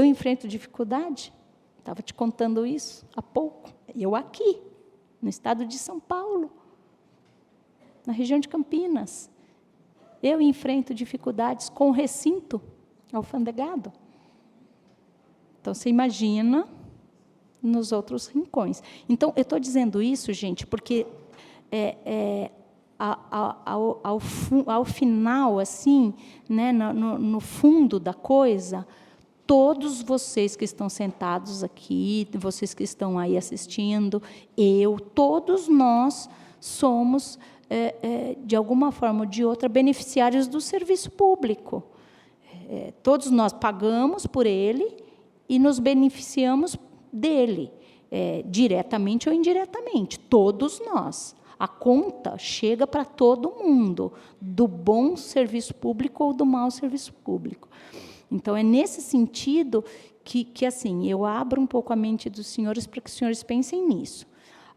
Speaker 5: enfrento dificuldade, estava te contando isso há pouco, eu aqui, no estado de São Paulo, na região de Campinas. Eu enfrento dificuldades com o recinto alfandegado. Então, você imagina nos outros rincões. Então, eu estou dizendo isso, gente, porque ao final, assim, né, no fundo da coisa, todos vocês que estão sentados aqui, vocês que estão aí assistindo, todos nós somos, de alguma forma ou de outra, beneficiários do serviço público. Todos nós pagamos por ele e nos beneficiamos dele, diretamente ou indiretamente, todos nós. A conta chega para todo mundo, do bom serviço público ou do mau serviço público. Então, é nesse sentido que assim, eu abro um pouco a mente dos senhores para que os senhores pensem nisso.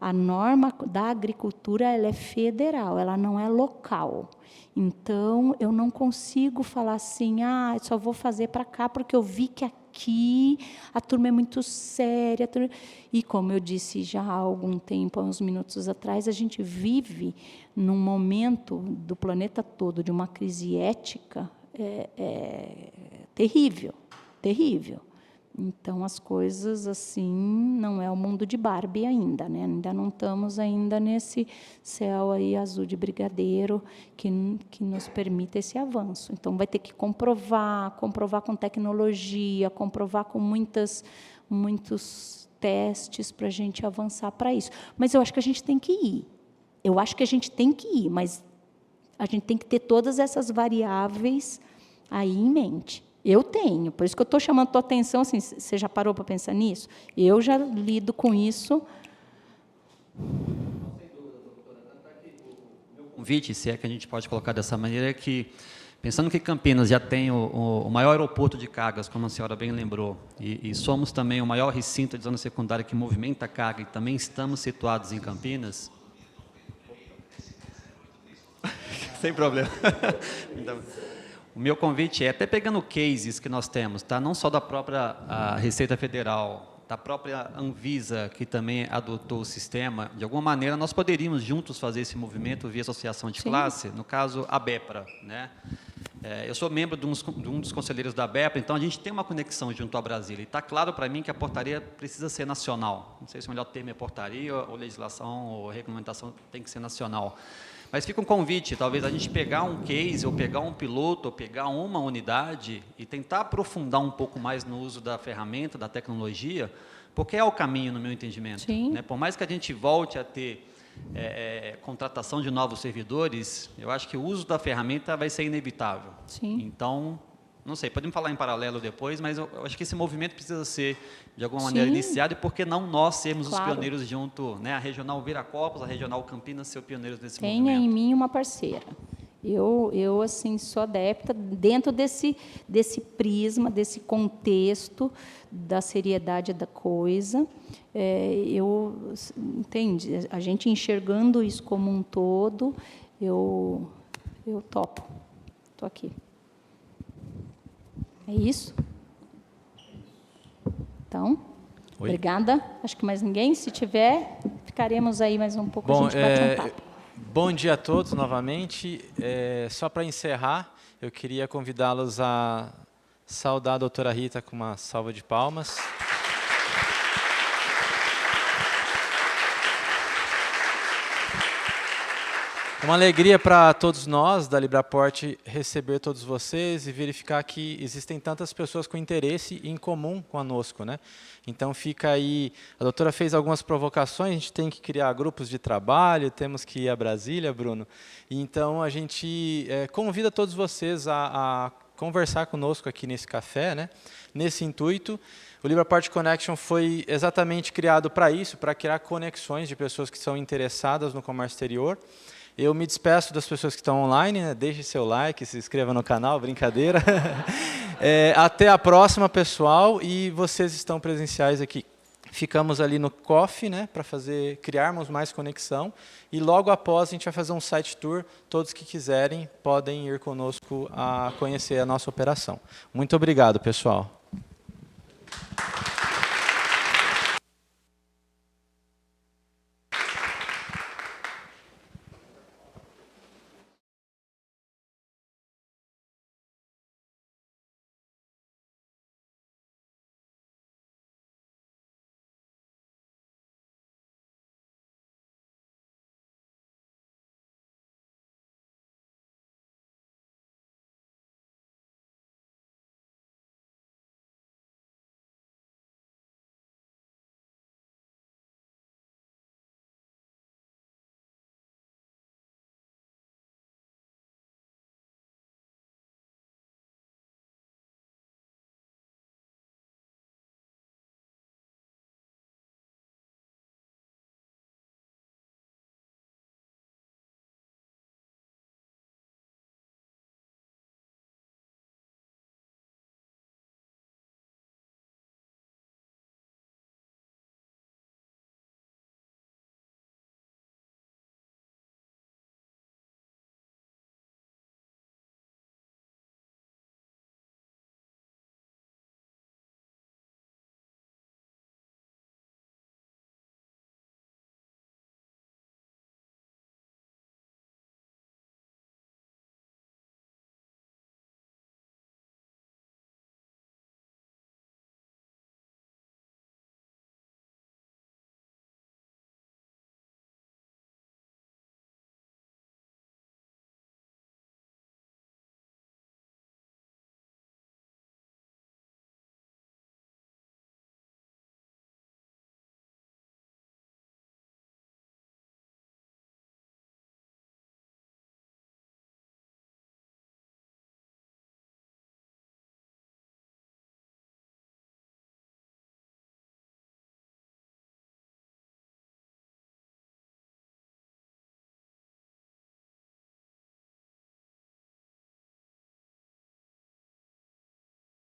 Speaker 5: A norma da agricultura, ela é federal, ela não é local. Então, eu não consigo falar assim, só vou fazer para cá, porque eu vi que aqui a turma é muito séria. E, como eu disse já há algum tempo, há uns minutos atrás, a gente vive num momento do planeta todo de uma crise ética terrível, terrível. Então, as coisas, assim, não é o mundo de Barbie ainda, né? Ainda não estamos nesse céu aí azul de brigadeiro que nos permita esse avanço. Então, vai ter que comprovar com tecnologia, comprovar com muitos testes para a gente avançar para isso. Mas eu acho que a gente tem que ir. Mas a gente tem que ter todas essas variáveis aí em mente. Eu tenho, por isso que eu estou chamando a tua atenção, assim, você já parou para pensar nisso? Eu já lido com isso.
Speaker 4: O convite, se é que a gente pode colocar dessa maneira, é que, pensando que Campinas já tem o maior aeroporto de cargas, como a senhora bem lembrou, e somos também o maior recinto de zona secundária que movimenta carga, e também estamos situados em Campinas. Sem problema. Então, o meu convite até pegando cases que nós temos, tá? Não só da própria Receita Federal, da própria Anvisa, que também adotou o sistema, de alguma maneira nós poderíamos juntos fazer esse movimento via associação de classe, no caso, a BEPRA, né? Eu sou membro de um dos conselheiros da BEPRA, então a gente tem uma conexão junto à Brasília, e está claro para mim que a portaria precisa ser nacional. Não sei se o melhor termo é portaria, ou legislação, ou regulamentação tem que ser nacional. Mas fica um convite, talvez a gente pegar um case, ou pegar um piloto, ou pegar uma unidade e tentar aprofundar um pouco mais no uso da ferramenta, da tecnologia, porque é o caminho, no meu entendimento.
Speaker 5: Sim.
Speaker 4: Né? Por mais que a gente volte a ter contratação de novos servidores, eu acho que o uso da ferramenta vai ser inevitável.
Speaker 5: Sim.
Speaker 4: Então, não sei, podemos falar em paralelo depois, mas eu acho que esse movimento precisa ser, de alguma maneira, iniciado, e por que não nós sermos os pioneiros junto, né? A Regional Viracopos, a Regional Campinas, ser pioneiros nesse movimento.
Speaker 5: Tenha em mim uma parceira. Eu assim, sou adepta, dentro desse prisma, desse contexto da seriedade da coisa, entende? A gente enxergando isso como um todo, eu topo. Estou aqui. É isso? Então, obrigada. Acho que mais ninguém. Se tiver, ficaremos aí mais um pouco, a gente bate um papo.
Speaker 8: Bom dia a todos novamente. Só para encerrar, eu queria convidá-los a saudar a doutora Rita com uma salva de palmas. É uma alegria para todos nós da Libraport receber todos vocês e verificar que existem tantas pessoas com interesse em comum conosco, né? Então fica aí, a doutora fez algumas provocações, a gente tem que criar grupos de trabalho, temos que ir a Brasília, Bruno. Então a gente convida todos vocês a conversar conosco aqui nesse café, né? Nesse intuito. O Libraport Connection foi exatamente criado para isso, para criar conexões de pessoas que são interessadas no comércio exterior. Eu me despeço das pessoas que estão online, né? Deixe seu like, se inscreva no canal, brincadeira. Até a próxima, pessoal, e vocês estão presenciais aqui. Ficamos ali no coffee, né? Para criarmos mais conexão, e logo após a gente vai fazer um site tour. Todos que quiserem podem ir conosco a conhecer a nossa operação. Muito obrigado, pessoal.